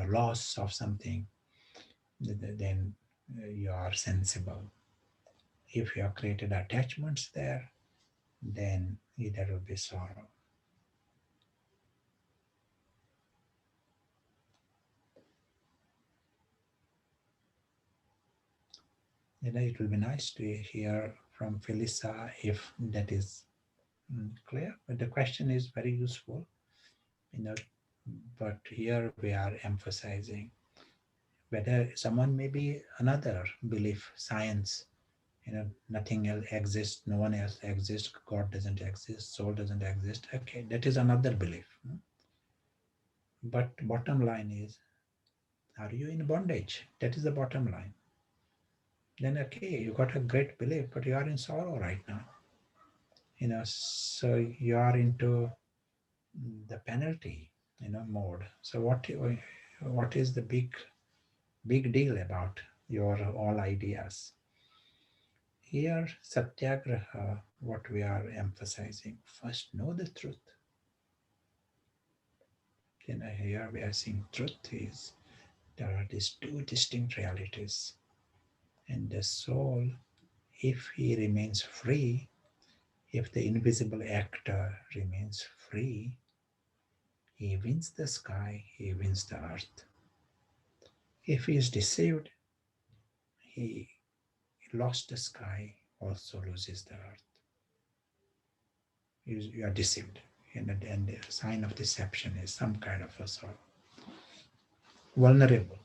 loss of something. Then you are sensible. If you have created attachments there, then there will be sorrow. It will be nice to hear from Felisa if that is clear. But the question is very useful. But here we are emphasizing whether someone may be another belief, science, nothing else exists, no one else exists, God doesn't exist, soul doesn't exist. Okay, that is another belief. But bottom line is, are you in bondage? That is the bottom line. Then okay, you got a great belief, but you are in sorrow right now. So you are into the penalty, mode. So what is the big deal about your all ideas? Here, Satyagraha, what we are emphasizing, first know the truth. Then here we are seeing truth is There are these two distinct realities. And the soul, if he remains free, if the invisible actor remains free, he wins the sky, he wins the earth. If he is deceived, he lost the sky, also loses the earth. You are deceived. And the sign of deception is some kind of a sort of vulnerable.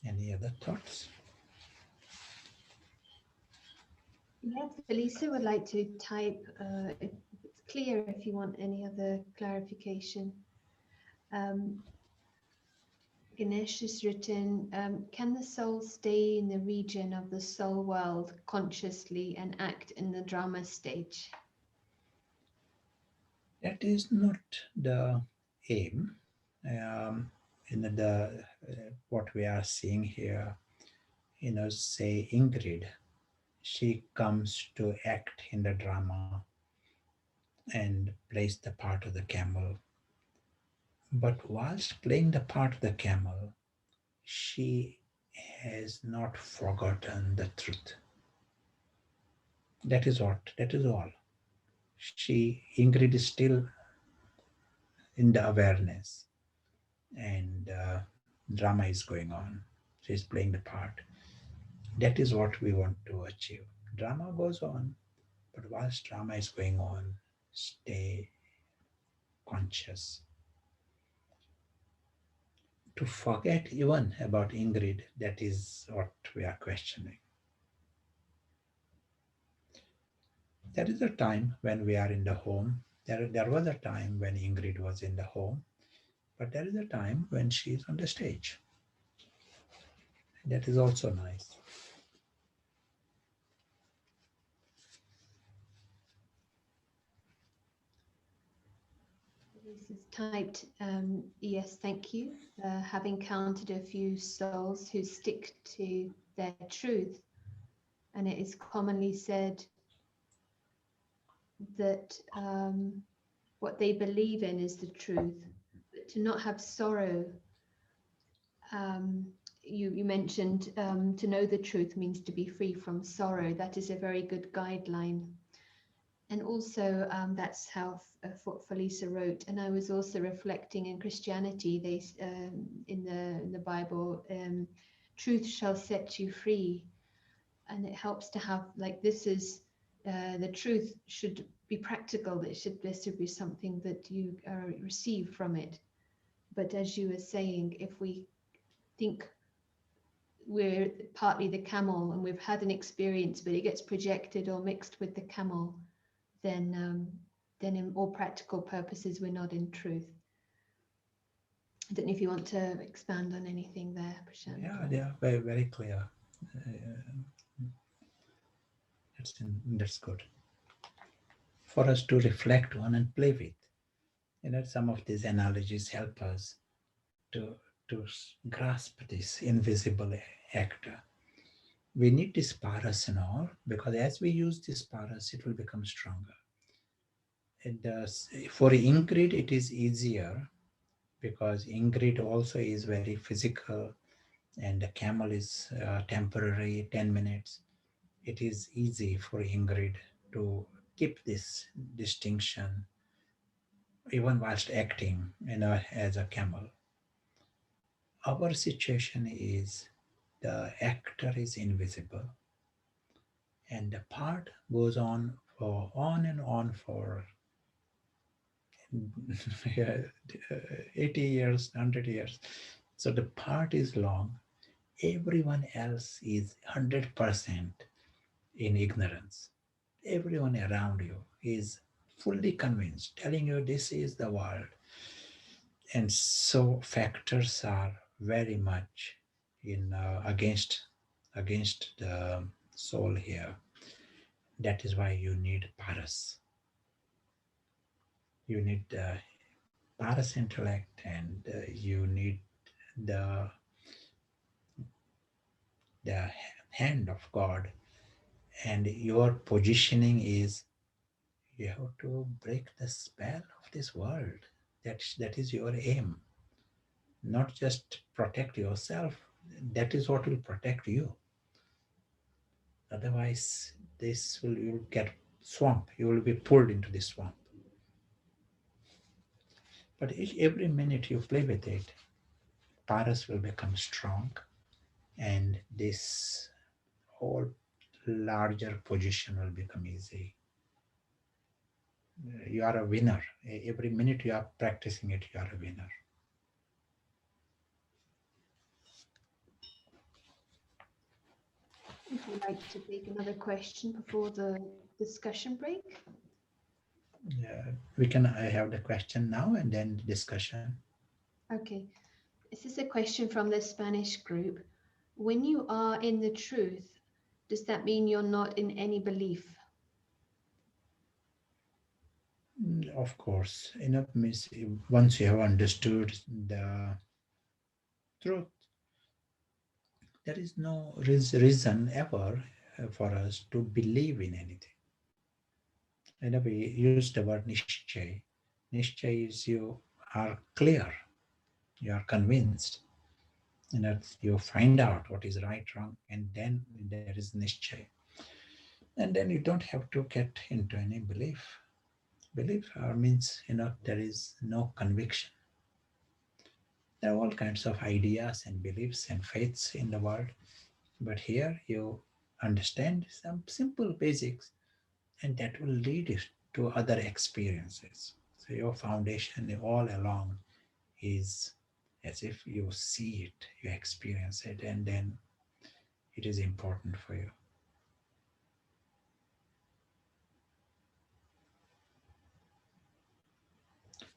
Any other thoughts? Yeah, Felisa would like to type, if it's clear, if you want any other clarification. Ganesh has written, can the soul stay in the region of the soul world consciously and act in the drama stage? That is not the aim. What we are seeing here, say Ingrid, she comes to act in the drama and plays the part of the camel. But whilst playing the part of the camel, she has not forgotten the truth. That is all. Ingrid is still in the awareness, and drama is going on. She's playing the part. That is what we want to achieve. Drama goes on, but whilst drama is going on, stay conscious. To forget even about Ingrid, that is what we are questioning. There is a time when we are in the home. There was a time when Ingrid was in the home, but there is a time when she is on the stage. That is also nice. This is typed, yes, thank you. Having counted a few souls who stick to their truth, and it is commonly said that what they believe in is the truth. But to not have sorrow, you mentioned to know the truth means to be free from sorrow. That is a very good guideline. And also that's how Felisa wrote. And I was also reflecting in Christianity, they in the Bible, truth shall set you free. And it helps to have, like, this is the truth should be practical. This should be something that you receive from it. But as you were saying, if we think we're partly the camel and we've had an experience, but it gets projected or mixed with the camel, then in all practical purposes, we're not in truth. I don't know if you want to expand on anything there, Prashant. Yeah, they are very, very clear. That's good. For us to reflect on and play with. Some of these analogies help us to grasp this invisible actor. We need this paras and all, because as we use this paras, it will become stronger. For Ingrid, it is easier because Ingrid also is very physical, and the camel is temporary, 10 minutes. It is easy for Ingrid to keep this distinction even whilst acting as a camel. Our situation is the actor is invisible, and the part goes on and on for 80 years, 100 years. So the part is long. Everyone else is 100% in ignorance. Everyone around you is fully convinced, telling you this is the world. And so factors are very much against the soul here. That is why you need paras. You need the paras intellect, and you need the hand of God. And your positioning is You have to break the spell of this world. That is your aim. Not just protect yourself. That is what will protect you. Otherwise, you will get swamp. You will be pulled into this swamp. But every minute you play with it, Paras will become strong, and this whole larger position will become easy. You are a winner. Every minute you are practicing it, you are a winner. Would you like to take another question before the discussion break? We can have the question now and then discussion. Okay. This is a question from the Spanish group. When you are in the truth, does that mean you're not in any belief? Of course, enough means once you have understood the truth, there is no reason ever for us to believe in anything. And we use the word nishchay. Nishchay is you are clear, you are convinced, and that you find out what is right, wrong, and then there is nishchay. And then you don't have to get into any belief. Belief means, there is no conviction. There are all kinds of ideas and beliefs and faiths in the world. But here you understand some simple basics, and that will lead you to other experiences. So your foundation all along is as if you see it, you experience it, and then it is important for you.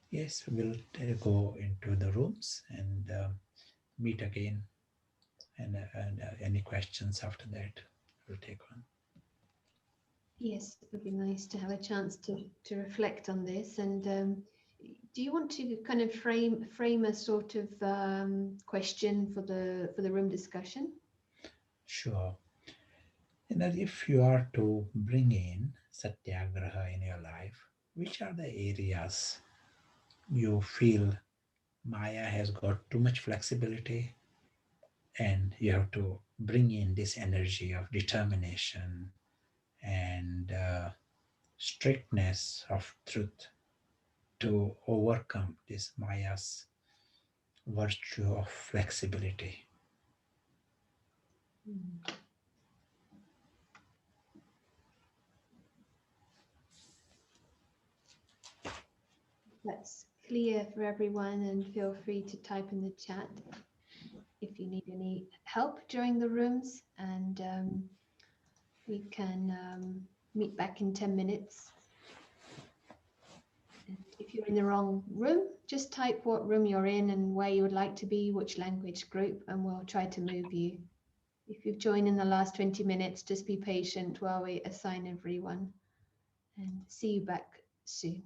Yes, we'll go into the rooms and meet again. And any questions after that, we'll take on. Yes, it would be nice to have a chance to reflect on this. And do you want to kind of frame a sort of question for the room discussion? Sure. And that if you are to bring in Satyagraha in your life, which are the areas you feel Maya has got too much flexibility, and you have to bring in this energy of determination and strictness of truth to overcome this Maya's virtue of flexibility? That's clear for everyone, and feel free to type in the chat if you need any help during the rooms, and we can meet back in 10 minutes. And if you're in the wrong room, just type what room you're in and where you would like to be, which language group, and we'll try to move you. If you've joined in the last 20 minutes, just be patient while we assign everyone, and see you back soon.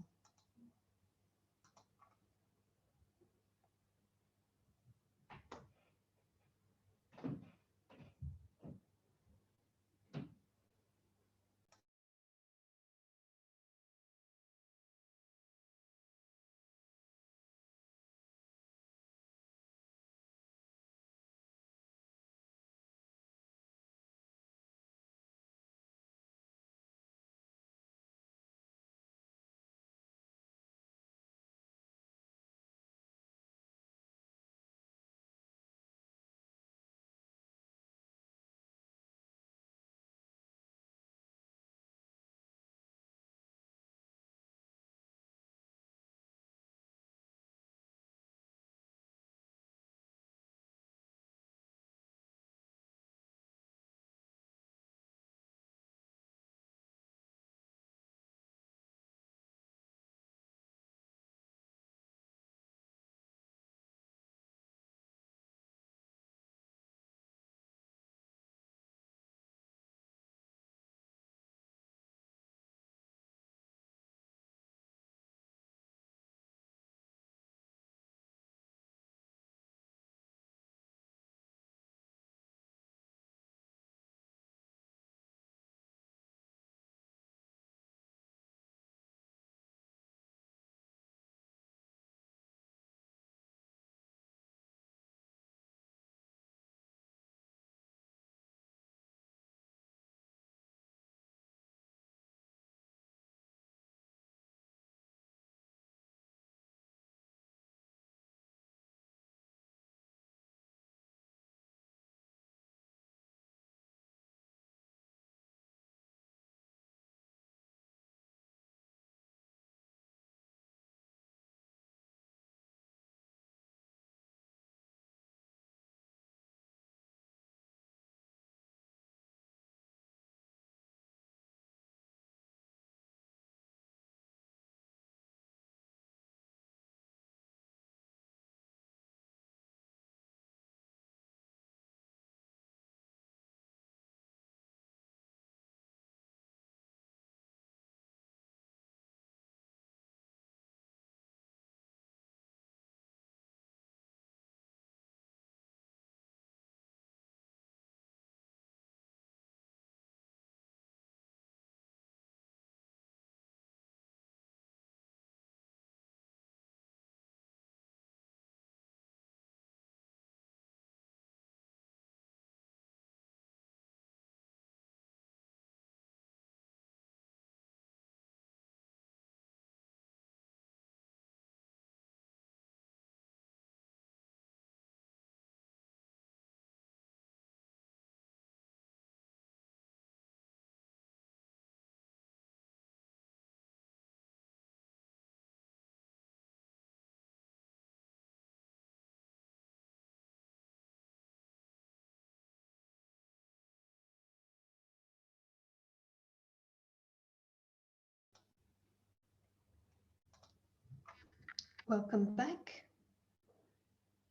Welcome back.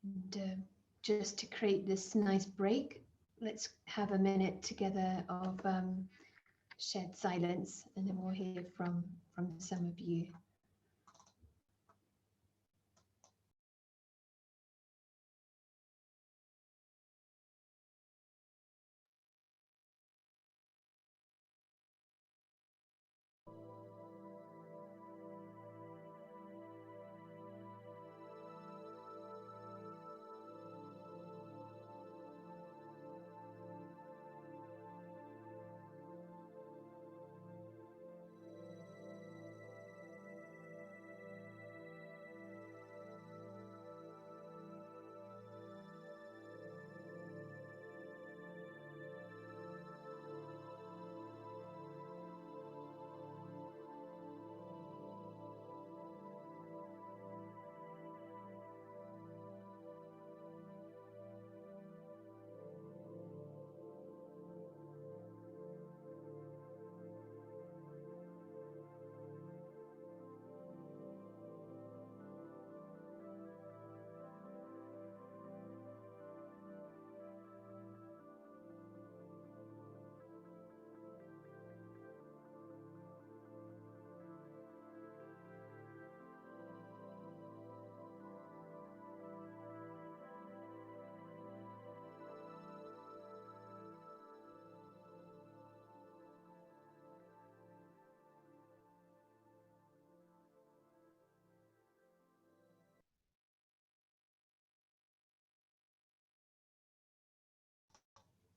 And just to create this nice break, let's have a minute together of shared silence, and then we'll hear from some of you.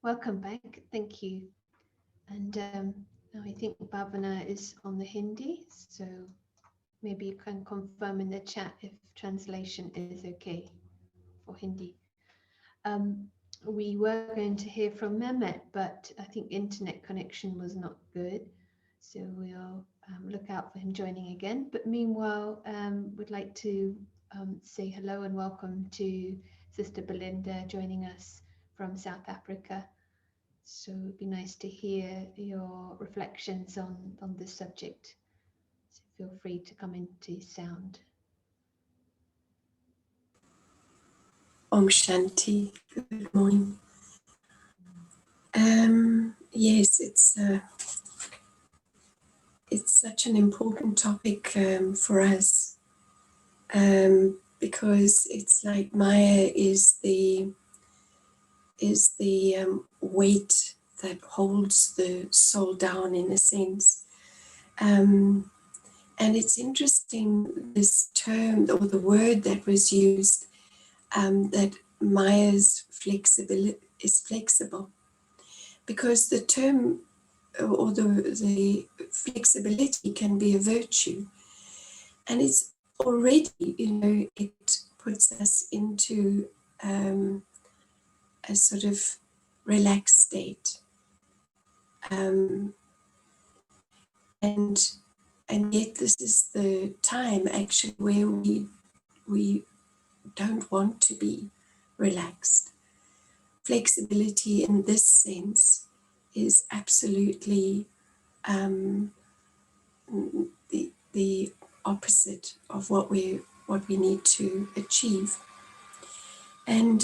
Welcome back. Thank you. And now I think Bhavana is on the Hindi, so maybe you can confirm in the chat if translation is okay for Hindi. We were going to hear from Mehmet, but I think internet connection was not good, so we'll look out for him joining again. But meanwhile, we'd like to say hello and welcome to Sister Belinda joining us from South Africa. So it'd be nice to hear your reflections on this subject. So feel free to come into sound. Om Shanti. Good morning. Yes, it's such an important topic for us because it's like Maya is the weight that holds the soul down in a sense. And it's interesting, this term or the word that was used, that Maya's flexibility is flexible, because the term or the flexibility can be a virtue, and it's already, it puts us into a sort of relaxed state, and yet this is the time actually where we don't want to be relaxed. Flexibility in this sense is absolutely the opposite of what we need to achieve. And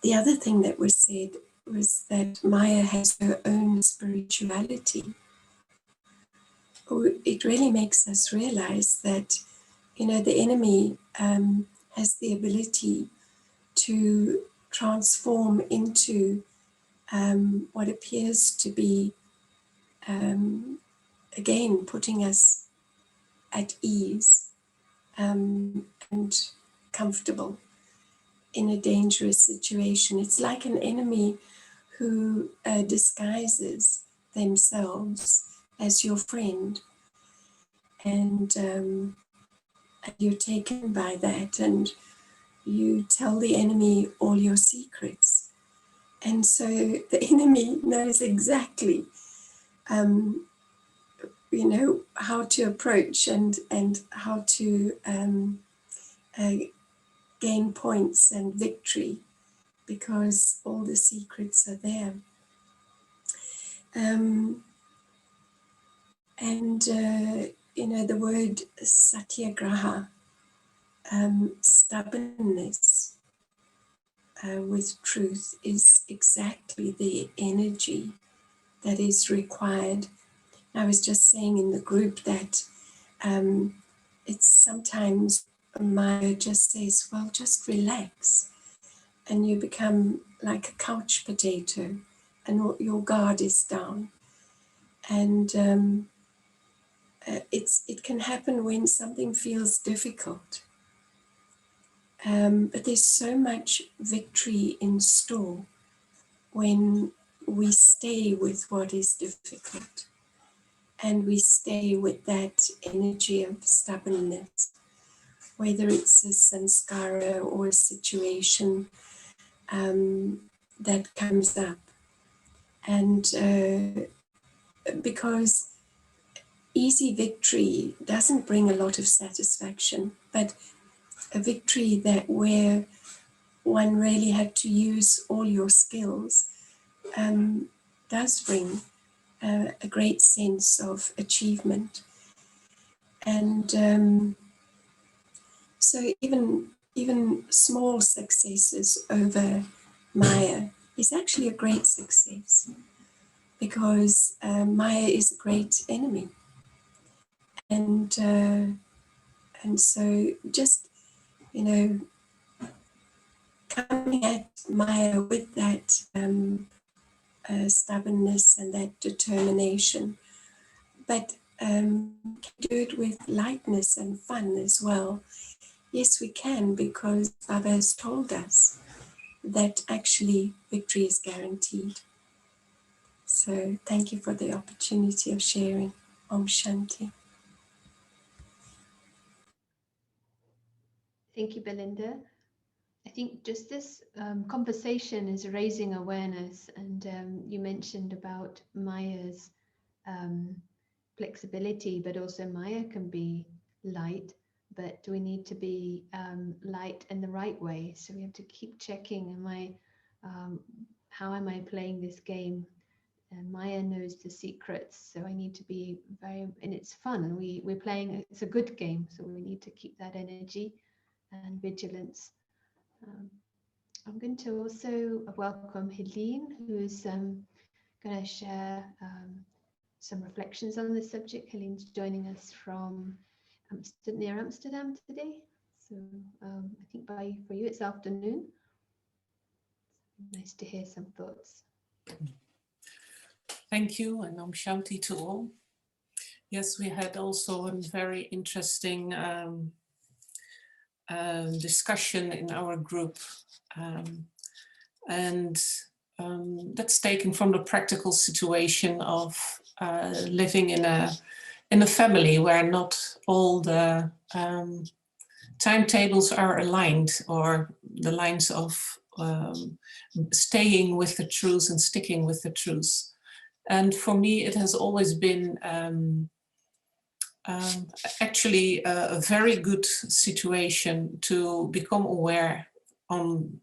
the other thing that was said was that Maya has her own spirituality. It really makes us realize that, the enemy has the ability to transform into what appears to be, again, putting us at ease and comfortable in a dangerous situation. It's like an enemy who disguises themselves as your friend, and you're taken by that, and you tell the enemy all your secrets. And so the enemy knows exactly how to approach and how to gain points and victory, because all the secrets are there. the word Satyagraha, stubbornness with truth, is exactly the energy that is required. I was just saying in the group that it's sometimes Maya just says, well, just relax, and you become like a couch potato and your guard is down. And it can happen when something feels difficult. But there's so much victory in store when we stay with what is difficult and we stay with that energy of stubbornness, whether it's a sanskara or a situation that comes up. And because easy victory doesn't bring a lot of satisfaction, but a victory that where one really had to use all your skills does bring a great sense of achievement. And so even small successes over Maya is actually a great success, because Maya is a great enemy. And so just, coming at Maya with that stubbornness and that determination, but can do it with lightness and fun as well. Yes, we can, because Baba has told us that actually victory is guaranteed. So thank you for the opportunity of sharing. Om Shanti. Thank you, Belinda. I think just this conversation is raising awareness, and you mentioned about Maya's flexibility, but also Maya can be light, but we need to be light in the right way. So we have to keep checking, how am I playing this game? And Maya knows the secrets, so I need to be and it's fun. We're playing, it's a good game, so we need to keep that energy and vigilance. I'm going to also welcome Helene, who is going to share some reflections on this subject. Helene's joining us from near Amsterdam today. So I think for you it's afternoon. Nice to hear some thoughts. Thank you, and Om Shanti to all. Yes, we had also a very interesting discussion in our group, and that's taken from the practical situation of living in a family where not all the timetables are aligned, or the lines of staying with the truth and sticking with the truth. And for me, it has always been actually a very good situation to become aware on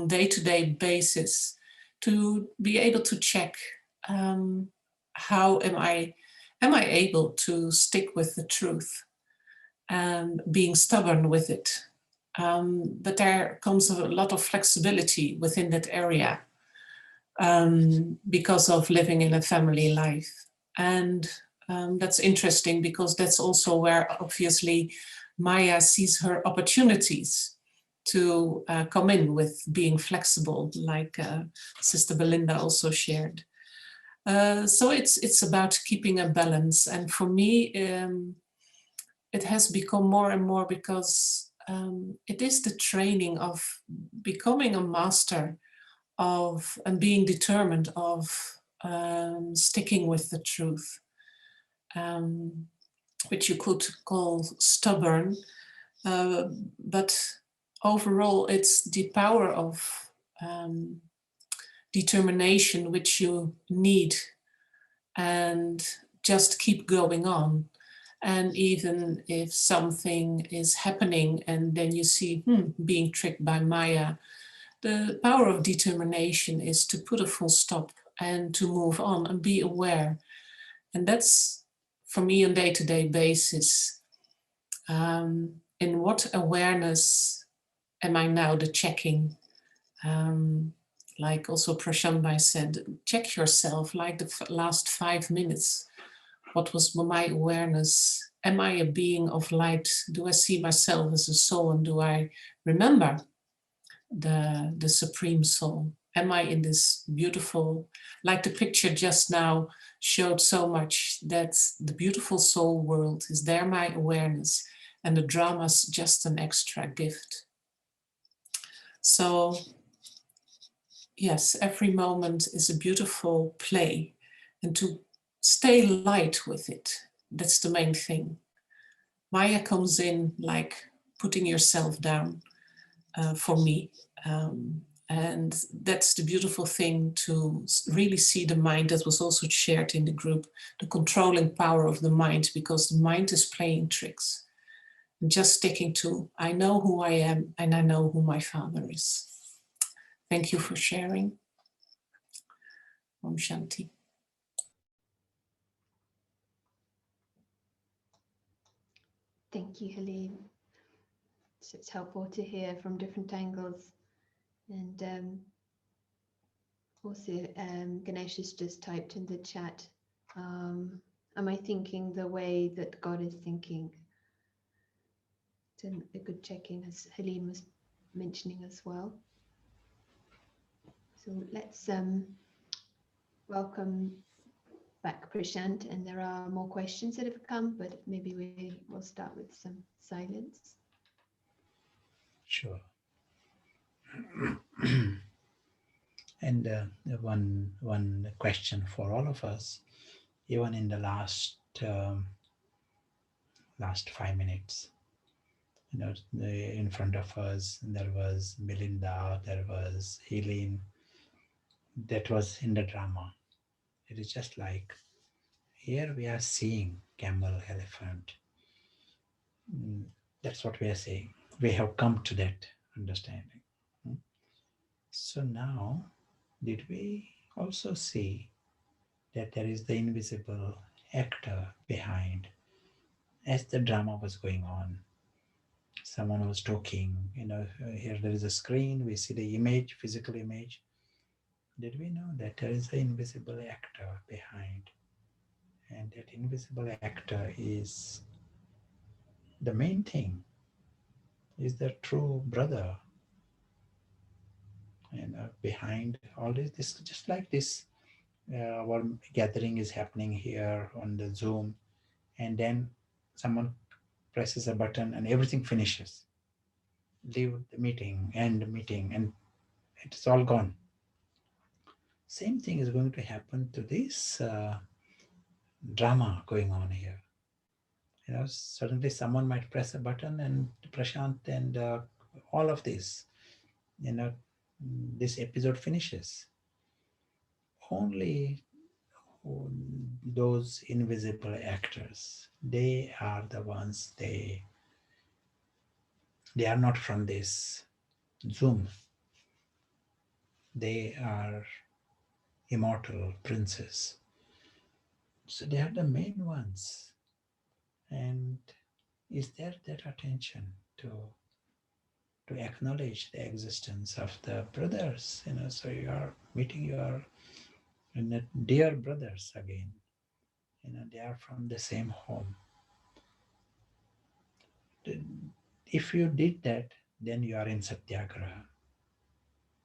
day-to-day basis, to be able to check how am I able to stick with the truth and being stubborn with it. But there comes a lot of flexibility within that area because of living in a family life. And that's interesting, because that's also where obviously Maya sees her opportunities to come in with being flexible, like Sister Belinda also shared. So it's about keeping a balance. And for me, it has become more and more, because it is the training of becoming a master of and being determined of sticking with the truth, which you could call stubborn, but overall it's the power of determination which you need, and just keep going on. And even if something is happening and then you see being tricked by Maya, the power of determination is to put a full stop and to move on and be aware. And that's for me on day-to-day basis. In what awareness am I now the checking? Like also Prashanbhai said, check yourself, like the last 5 minutes. What was my awareness? Am I a being of light? Do I see myself as a soul? And do I remember the Supreme Soul? Am I in this beautiful, like the picture just now showed so much, that the beautiful soul world is there, my awareness, and the drama's just an extra gift. So yes, every moment is a beautiful play, and to stay light with it, that's the main thing. Maya comes in like putting yourself down for me. And that's the beautiful thing, to really see the mind. That was also shared in the group, the controlling power of the mind, because the mind is playing tricks. Just sticking to, I know who I am and I know who my Father is. Thank you for sharing. Om Shanti. Thank you, Helene. So it's helpful to hear from different angles. And also, Ganesh has just typed in the chat, am I thinking the way that God is thinking? It's a good check-in, as Helene was mentioning as well. So let's welcome back Prashant, and there are more questions that have come, but maybe we will start with some silence. Sure. And one question for all of us, even in the last 5 minutes, in front of us there was Melinda, there was Helene, that was in the drama. It is just like, here we are seeing camel, elephant. That's what we are saying. We have come to that understanding. So now, did we also see that there is the invisible actor behind? As the drama was going on, someone was talking, here there is a screen, we see the image, physical image. Did we know that there is an invisible actor behind? And that invisible actor is the main thing, is the true brother. Behind all this, just like this, our gathering is happening here on the Zoom, and then someone presses a button and everything finishes. Leave the meeting, end the meeting, and it's all gone. Same thing is going to happen to this drama going on here. Suddenly someone might press a button and Prashant and all of this, this episode finishes. Only those invisible actors, they are the ones, they are not from this Zoom. They are immortal princes. So they are the main ones. And is there that attention to acknowledge the existence of the brothers? So you are meeting your dear brothers again. They are from the same home. If you did that, then you are in Satyagraha.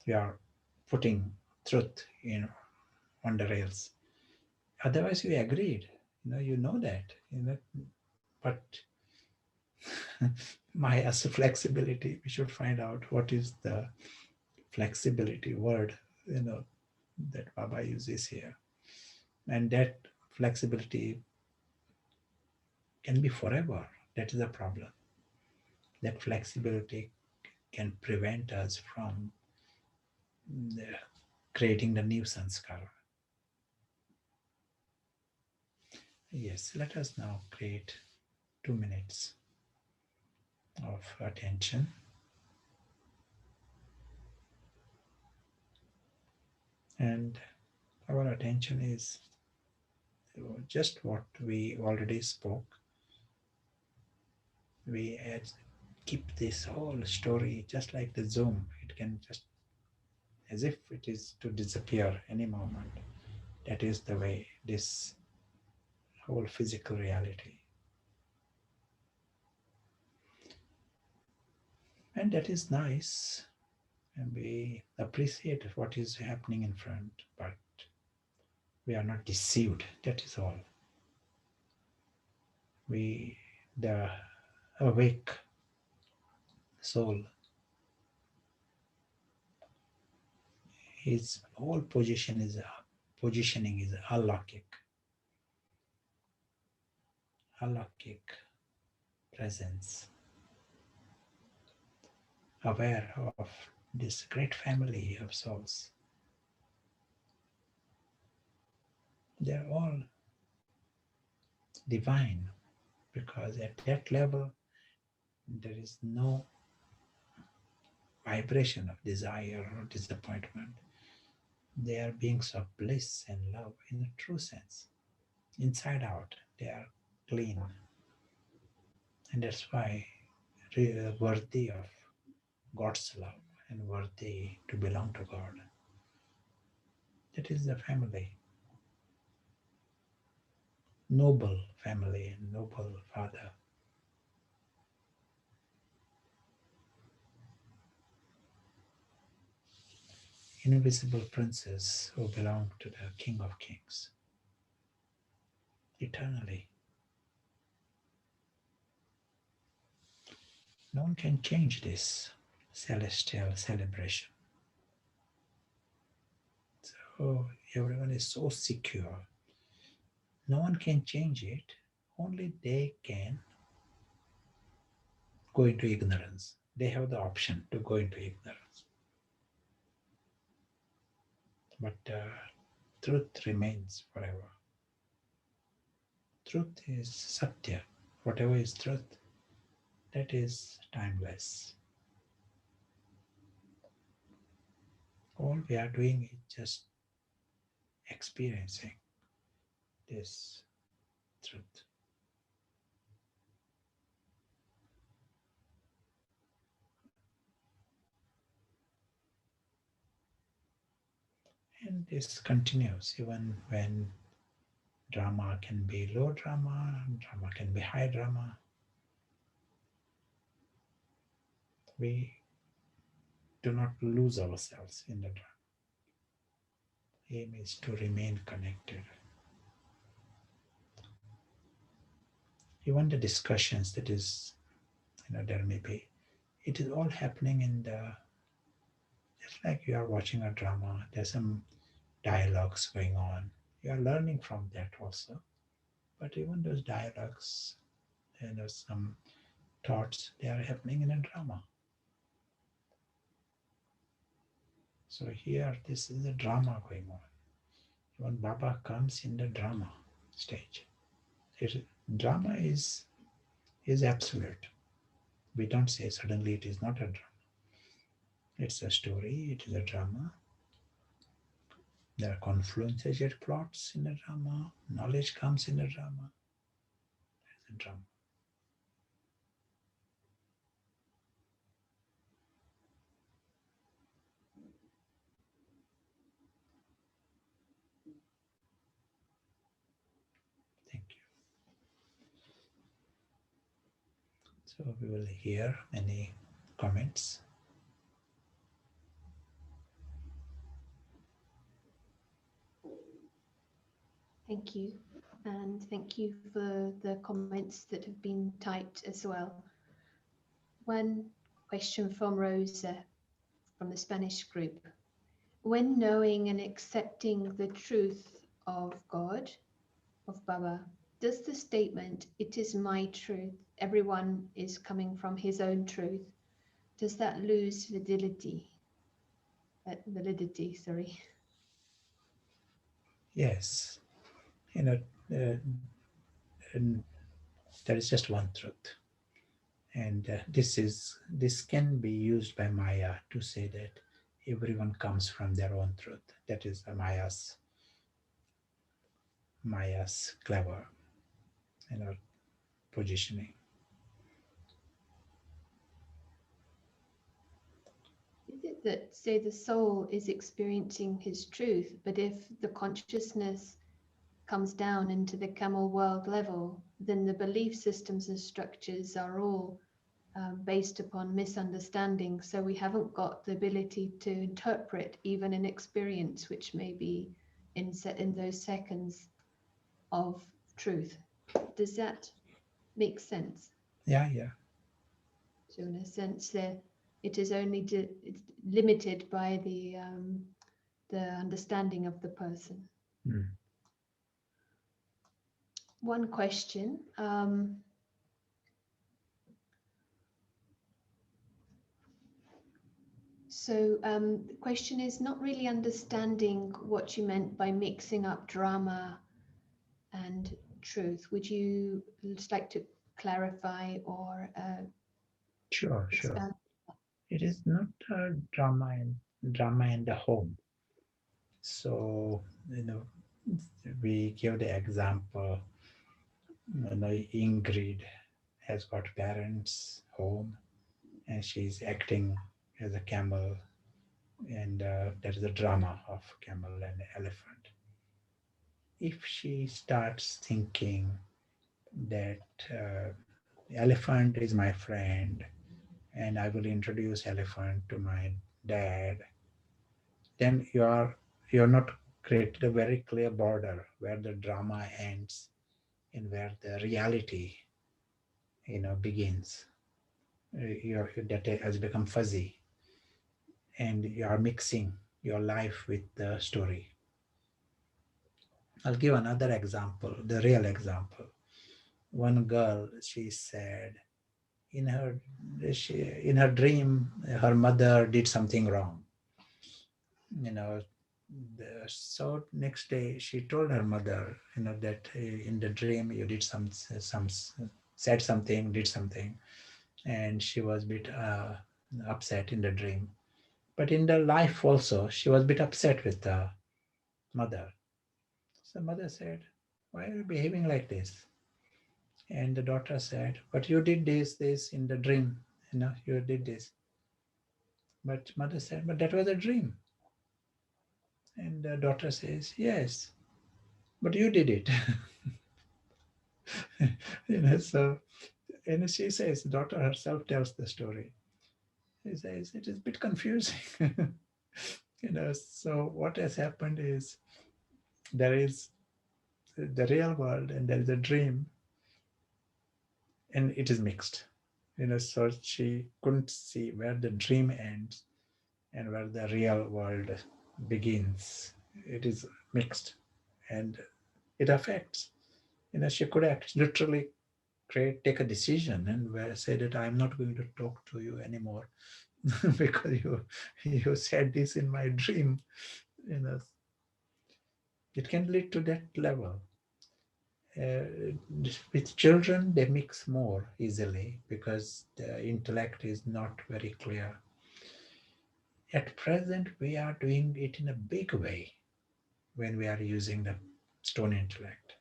You are putting truth, on the rails. Otherwise, you agreed. You know that. But Maya's flexibility. We should find out what is the flexibility word, that Baba uses here. And that flexibility can be forever. That is the problem. That flexibility can prevent us from creating the new sanskara. Yes, let us now create 2 minutes of attention. And our attention is just what we already spoke. We keep this whole story just like the Zoom. It can just, as if it is to disappear any moment. That is the way this whole physical reality. And that is nice. And we appreciate what is happening in front, but we are not deceived. That is all. The awake soul, his whole positioning is alaukic presence, aware of this great family of souls. They're all divine, because at that level there is no vibration of desire or disappointment. They are beings of bliss and love in a true sense. Inside out, they are clean. And that's why worthy of God's love and worthy to belong to God. That is the family. Noble family and noble father. Invisible princes who belong to the King of Kings. Eternally. No one can change this celestial celebration. So everyone is so secure. No one can change it. Only they can go into ignorance. They have the option to go into ignorance. But truth remains forever. Truth is Satya. Whatever is truth, that is timeless. All we are doing is just experiencing this truth. And this continues even when drama can be low drama, drama can be high drama. We do not lose ourselves in the drama. Aim is to remain connected. Even the discussions that is, there may be, it is all happening in the, just like you are watching a drama, there's some dialogues going on. You are learning from that also. But even those dialogues, there's some thoughts, they are happening in a drama. So here, this is a drama going on. When Baba comes in the drama stage, drama is absolute. We don't say suddenly it is not a drama. It's a story, it is a drama. There are confluences, plots in the drama, knowledge comes in the drama. It's a drama. Thank you. So we will hear any comments. Thank you. And thank you for the comments that have been typed as well. One question from Rosa from the Spanish group. When knowing and accepting the truth of God, of Baba, does the statement, "It is my truth, everyone is coming from his own truth," does that lose validity? Yes, there is just one truth, and this can be used by Maya to say that everyone comes from their own truth. That is Maya's Maya's clever, positioning. Is it that, say, the soul is experiencing his truth, but if the consciousness comes down into the camel world level, then the belief systems and structures are all based upon misunderstanding. So we haven't got the ability to interpret even an experience which may be in those seconds of truth. Does that make sense? Yeah, yeah. So in a sense, it is only it's limited by the understanding of the person. Mm. One question. The question is not really understanding what you meant by mixing up drama and truth. Would you just like to clarify or Sure. expand? It is not a drama in the home. So, we give the example, Ingrid has got parents home and she's acting as a camel, and there is a drama of camel and elephant. If she starts thinking that elephant is my friend and I will introduce elephant to my dad, then you're not created a very clear border where the drama ends and where the reality begins. That has become fuzzy, and you are mixing your life with the story. I'll give another example, the real example. One girl, she said in her dream, her mother did something wrong. So next day she told her mother, that in the dream you did some said something, did something, and she was a bit upset in the dream. But in the life also, she was a bit upset with the mother. So mother said, "Why are you behaving like this?" And the daughter said, "But you did this in the dream. You did this." But mother said, "But that was a dream." And the daughter says, "Yes, but you did it." So, and she says, daughter herself tells the story. He says, it is a bit confusing. So what has happened is there is the real world and there is a dream, and it is mixed. So she couldn't see where the dream ends and where the real world begins. It is mixed, and it affects. She could literally take a decision and say that I'm not going to talk to you anymore because you said this in my dream. It can lead to that level. With children, they mix more easily because the intellect is not very clear. At present, we are doing it in a big way when we are using the stone intellect.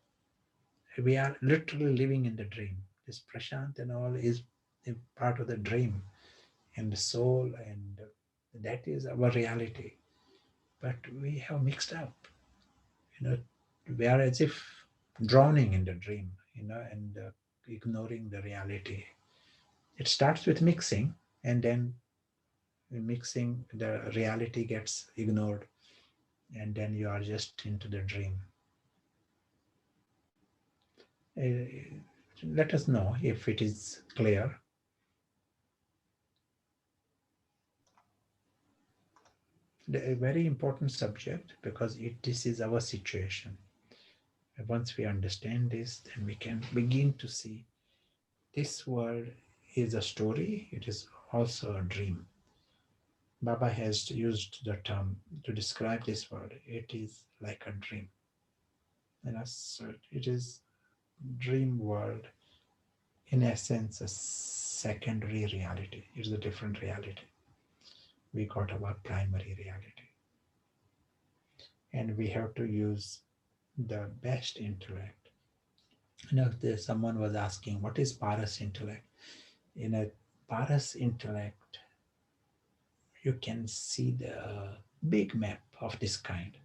We are literally living in the dream. This Prashant and all is a part of the dream and the soul, and that is our reality. But we have mixed up. We are as if drowning in the dream, and ignoring the reality. It starts with mixing, and then mixing, the reality gets ignored, and then you are just into the dream. Let us know if it is clear. A very important subject because this is our situation. Once we understand this, then we can begin to see this world is a story, it is also a dream. Baba has used the term to describe this world. It is like a dream. So it is dream world, in essence, a secondary reality. It's a different reality. We got our primary reality. And we have to use the best intellect. Someone was asking, what is Paras intellect? In a Paras intellect, you can see the big map of this kind,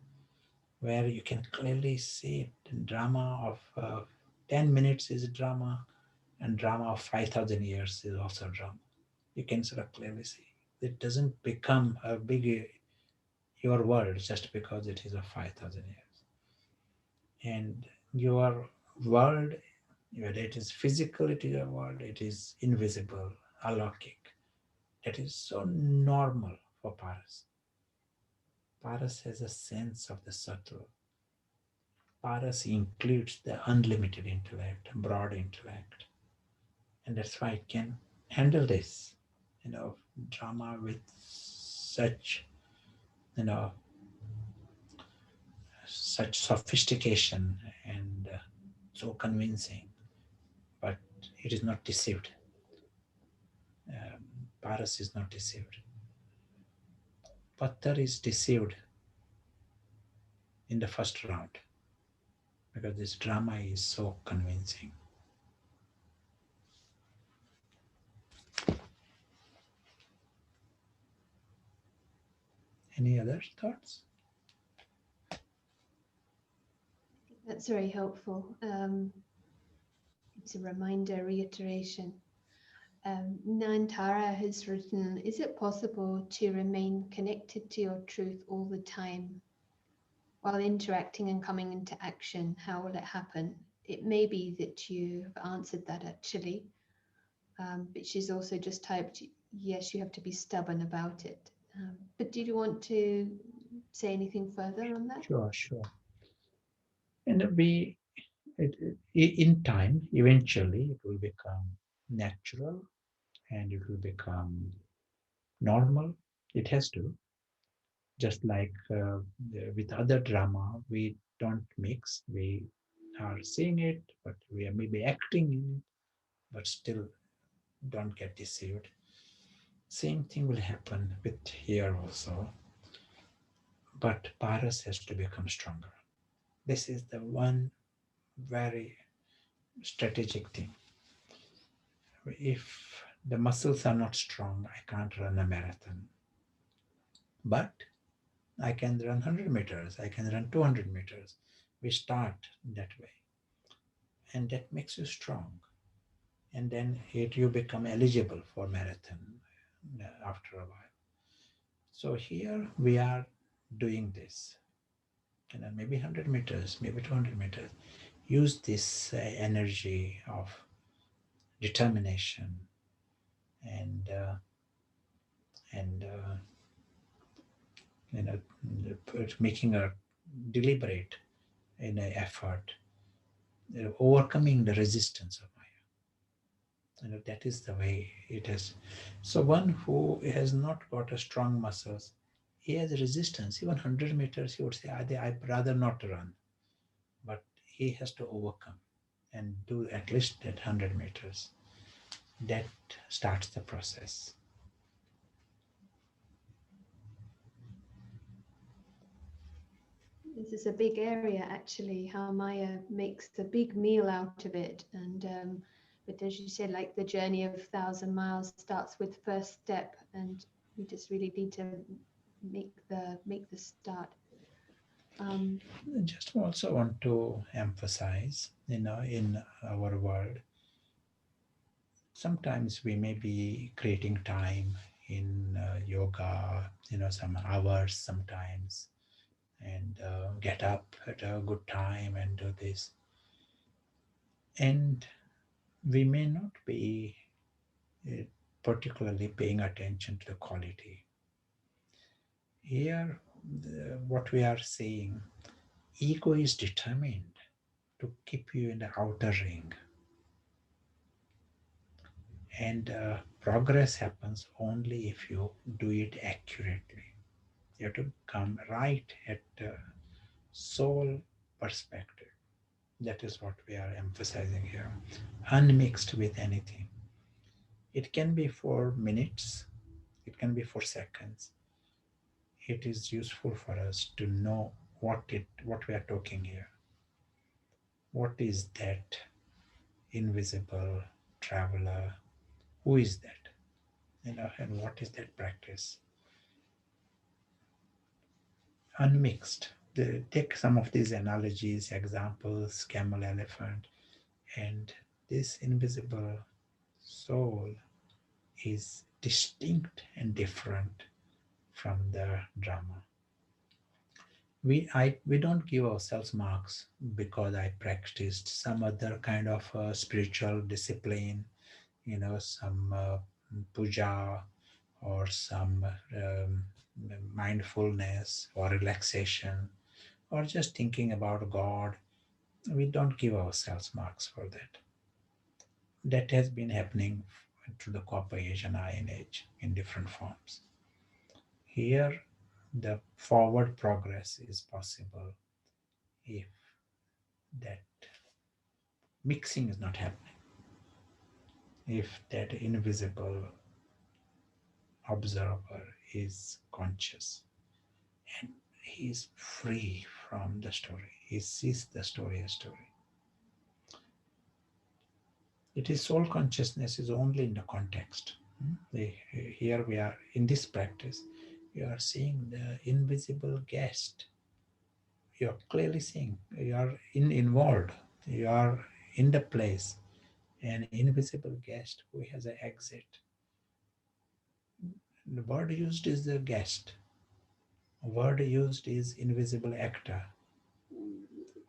where you can clearly see it. The drama of 10 minutes is a drama, and drama of 5,000 years is also a drama. You can sort of clearly see. It doesn't become a big your world just because it is of 5,000 years. And your world, whether it is physical, it is a world, it is invisible, alaukic. That is so normal for Paras. Paras has a sense of the subtle. Paras includes the unlimited intellect, broad intellect. And that's why it can handle this, drama with such, such sophistication and so convincing, but it is not deceived. Paras is not deceived. Pattar is deceived in the first round because this drama is so convincing. Any other thoughts? That's very helpful. It's a reminder, reiteration. Nantara has written, is it possible to remain connected to your truth all the time while interacting and coming into action? How will it happen? It may be that you have answered that actually, but she's also just typed, yes, you have to be stubborn about it. But did you want to say anything further on that? Sure. And in time, eventually, it will become natural and it will become normal. It has to. Just like with other drama, we don't mix. We are seeing it, but we are maybe acting in it, but still don't get deceived. Same thing will happen with here also. But Paras has to become stronger. This is the one very strategic thing. If the muscles are not strong, I can't run a marathon. But I can run 100 meters, I can run 200 meters. We start that way. And that makes you strong. And then you become eligible for marathon after a while. So here we are doing this. Maybe 100 meters, maybe 200 meters. Use this energy of determination and making a deliberate effort, overcoming the resistance of Maya. That is the way it is. So one who has not got a strong muscles, he has resistance. Even 100 meters, he would say, I'd rather not run. But he has to overcome and do at least that 100 meters. That starts the process. This is a big area, actually, how Maya makes a big meal out of it. And but as you said, like the journey of 1,000 miles starts with first step, and we just really need to make the start. Just also want to emphasize, in our world, sometimes we may be creating time in yoga, some hours sometimes, and get up at a good time and do this. And we may not be particularly paying attention to the quality. Here, what we are saying, ego is determined to keep you in the outer ring. And progress happens only if you do it accurately. You have to come right at the soul perspective. That is what we are emphasizing here, unmixed with anything. It can be for minutes, it can be for seconds. It is useful for us to know what we are talking here. what is that invisible traveler? Who is that? And what is that practice? Unmixed. Take some of these analogies, examples, camel, elephant, and this invisible soul is distinct and different from the drama. We don't give ourselves marks because I practiced some other kind of spiritual discipline, some puja or some mindfulness or relaxation or just thinking about God. We don't give ourselves marks for that. That has been happening to the Copper Age and Iron Age in different forms. Here, the forward progress is possible if that mixing is not happening. If that invisible observer is conscious and he is free from the story. He sees the story as story. It is soul consciousness is only in the context. Here we are in this practice. You are seeing the invisible guest. You are clearly seeing. You are involved. You are in the place. An invisible guest who has an exit. The word used is the guest. The word used is invisible actor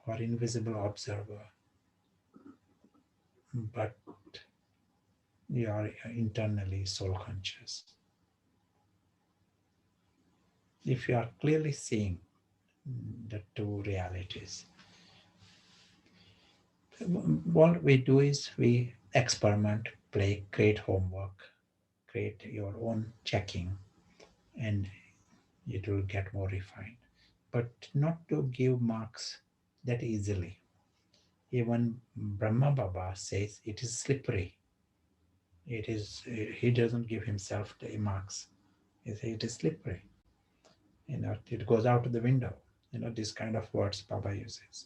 or invisible observer. But you are internally soul conscious. If you are clearly seeing the two realities, what we do is we experiment, play, create homework, create your own checking, and it will get more refined. But not to give marks that easily. Even Brahma Baba says it is slippery. He doesn't give himself the marks. He says it is slippery. It goes out of the window. This kind of words Baba uses.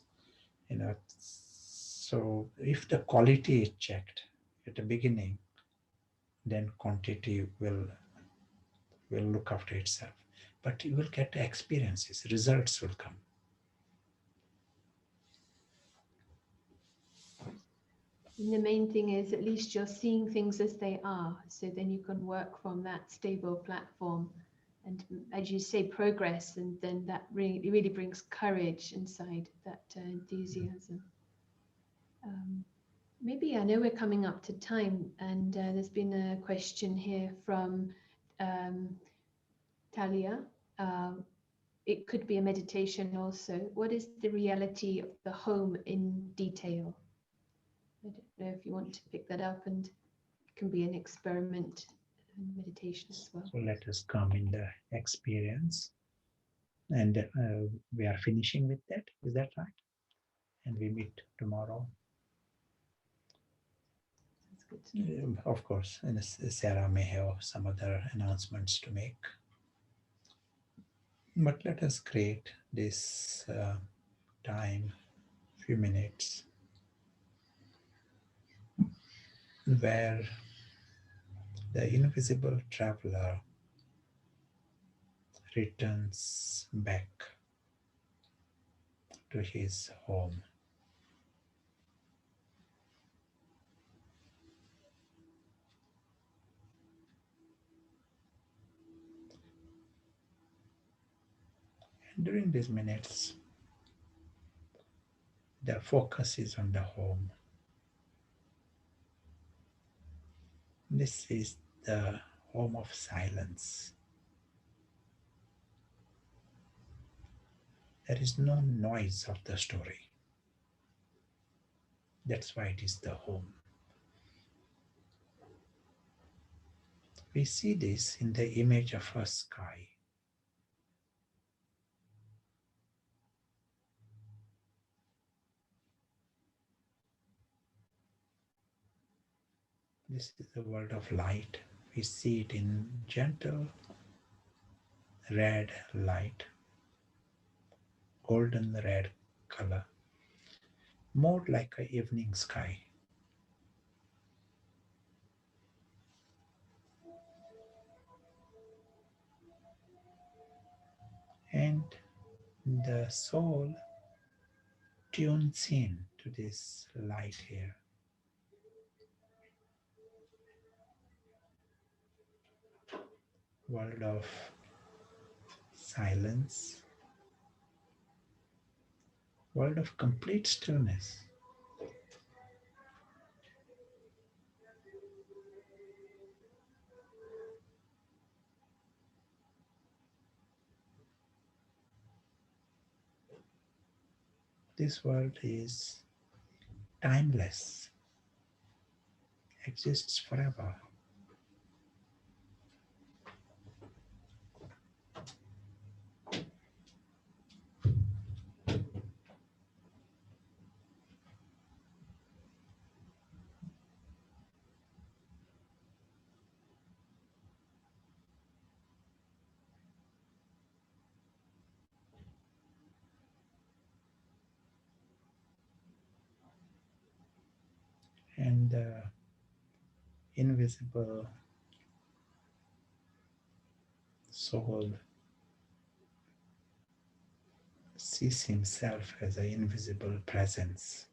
So if the quality is checked at the beginning, then quantity will look after itself. But you will get experiences, results will come. And the main thing is at least you're seeing things as they are, so then you can work from that stable platform and, as you say, progress, and then that really brings courage inside, that enthusiasm. Maybe I know we're coming up to time, and there's been a question here from Talia. It could be a meditation also. What is the reality of the home in detail? I don't know if you want to pick that up, and it can be an experiment and meditation as well. So let us come in the experience. And we are finishing with that. Is that right? And we meet tomorrow. That's good. Of course, and Sarah may have some other announcements to make. But let us create this time, few minutes, where the invisible traveler returns back to his home. And during these minutes, the focus is on the home. This is the home of silence. There is no noise of the story. That's why it is the home. We see this in the image of a sky. This is the world of light. We see it in gentle red light, golden red color. more like an evening sky. And the soul tunes in to this light here. World of silence, world of complete stillness. This world is timeless, exists forever. And the invisible soul sees himself as an invisible presence.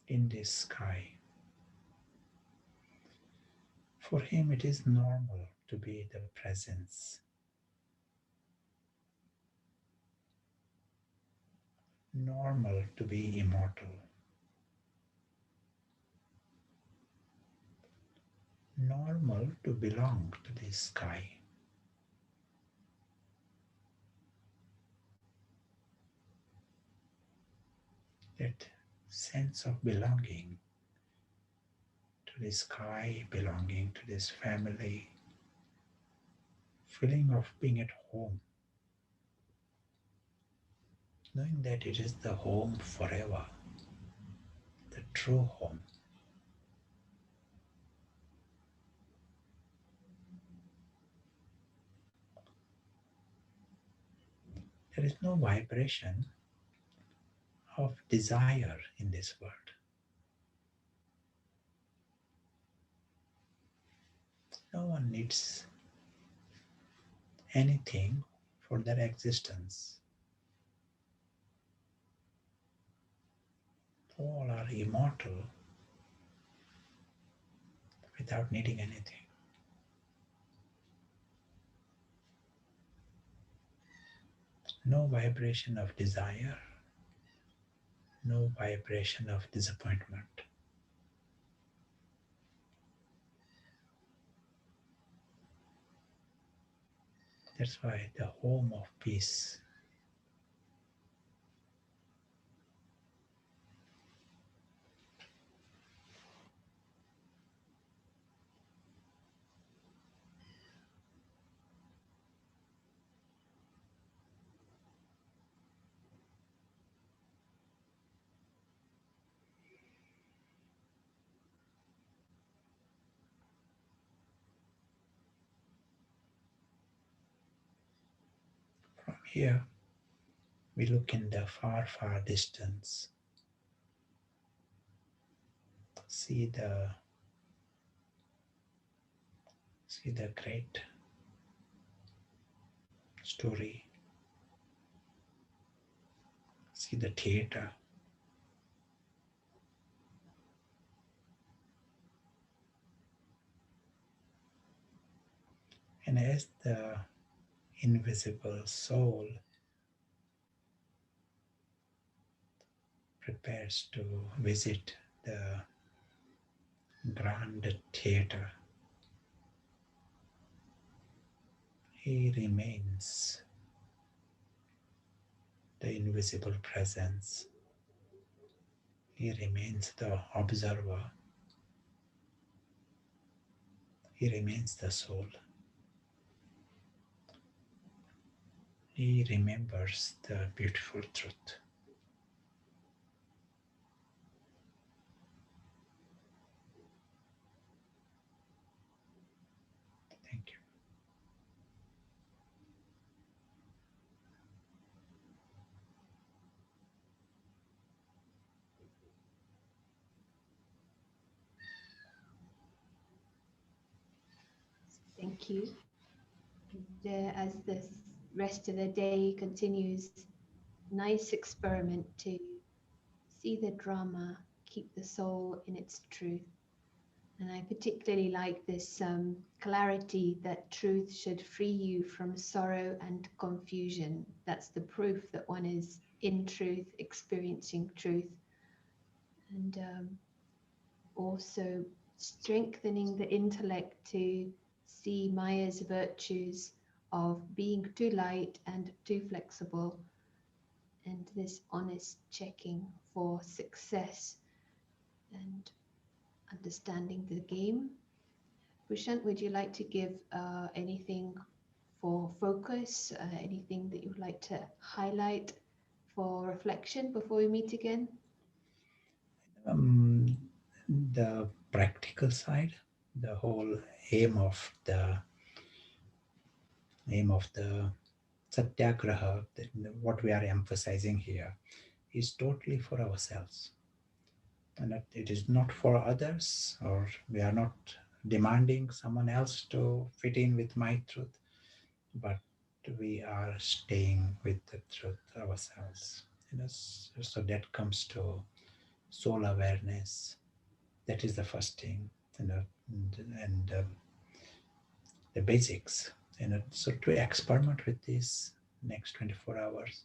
In this sky. For him, it is normal to be the presence. Normal to be immortal. Normal to belong to this sky. That sense of belonging to this sky, belonging to this family, feeling of being at home, knowing that it is the home forever, the true home. There is no vibration of desire in this world. No one needs anything for their existence. All are immortal without needing anything. No vibration of desire, no vibration of disappointment. That's why the home of peace. From here, we look in the far, far distance. See the great story. See the theater. And as the invisible soul prepares to visit the grand theater, he remains the invisible presence. He remains the observer. He remains the soul. He remembers the beautiful truth. Thank you. And, as the rest of the day continues, nice experiment to see the drama, keep the soul in its truth. And I particularly like this clarity that truth should free you from sorrow and confusion. That's the proof that one is in truth, experiencing truth. And also strengthening the intellect to see Maya's virtues of being too light and too flexible, and this honest checking for success and understanding the game. Prashant, would you like to give anything for focus, anything that you would like to highlight for reflection before we meet again? The practical side, the whole aim of the Satyagraha, what we are emphasizing here, is totally for ourselves. And that it is not for others, or we are not demanding someone else to fit in with my truth, but we are staying with the truth ourselves. So that comes to soul awareness. That is the first thing, and the basics. So to experiment with this next 24 hours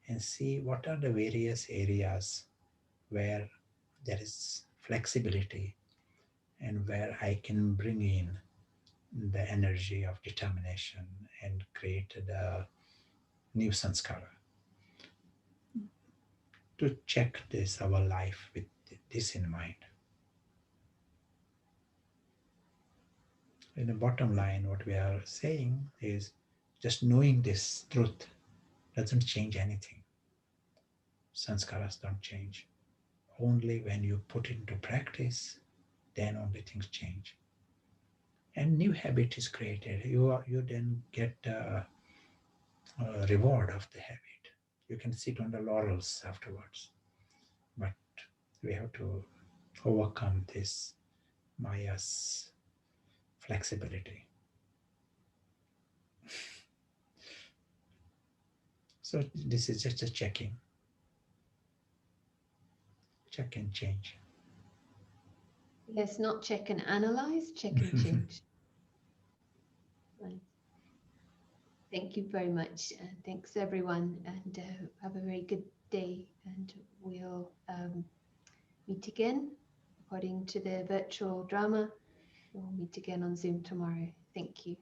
and see what are the various areas where there is flexibility and where I can bring in the energy of determination and create the new sanskara. To check this, our life, with this in mind. In the bottom line, what we are saying is just knowing this truth doesn't change anything. Sanskaras don't change. Only when you put it into practice, then only things change. And new habit is created. You then get a reward of the habit. You can sit on the laurels afterwards. But we have to overcome this Maya's flexibility. So this is just a checking. Check and change. Yes, not check and analyze, check and change. Right. Thank you very much. Thanks everyone, and have a very good day. And we'll meet again according to the virtual drama. We'll meet again on Zoom tomorrow. Thank you.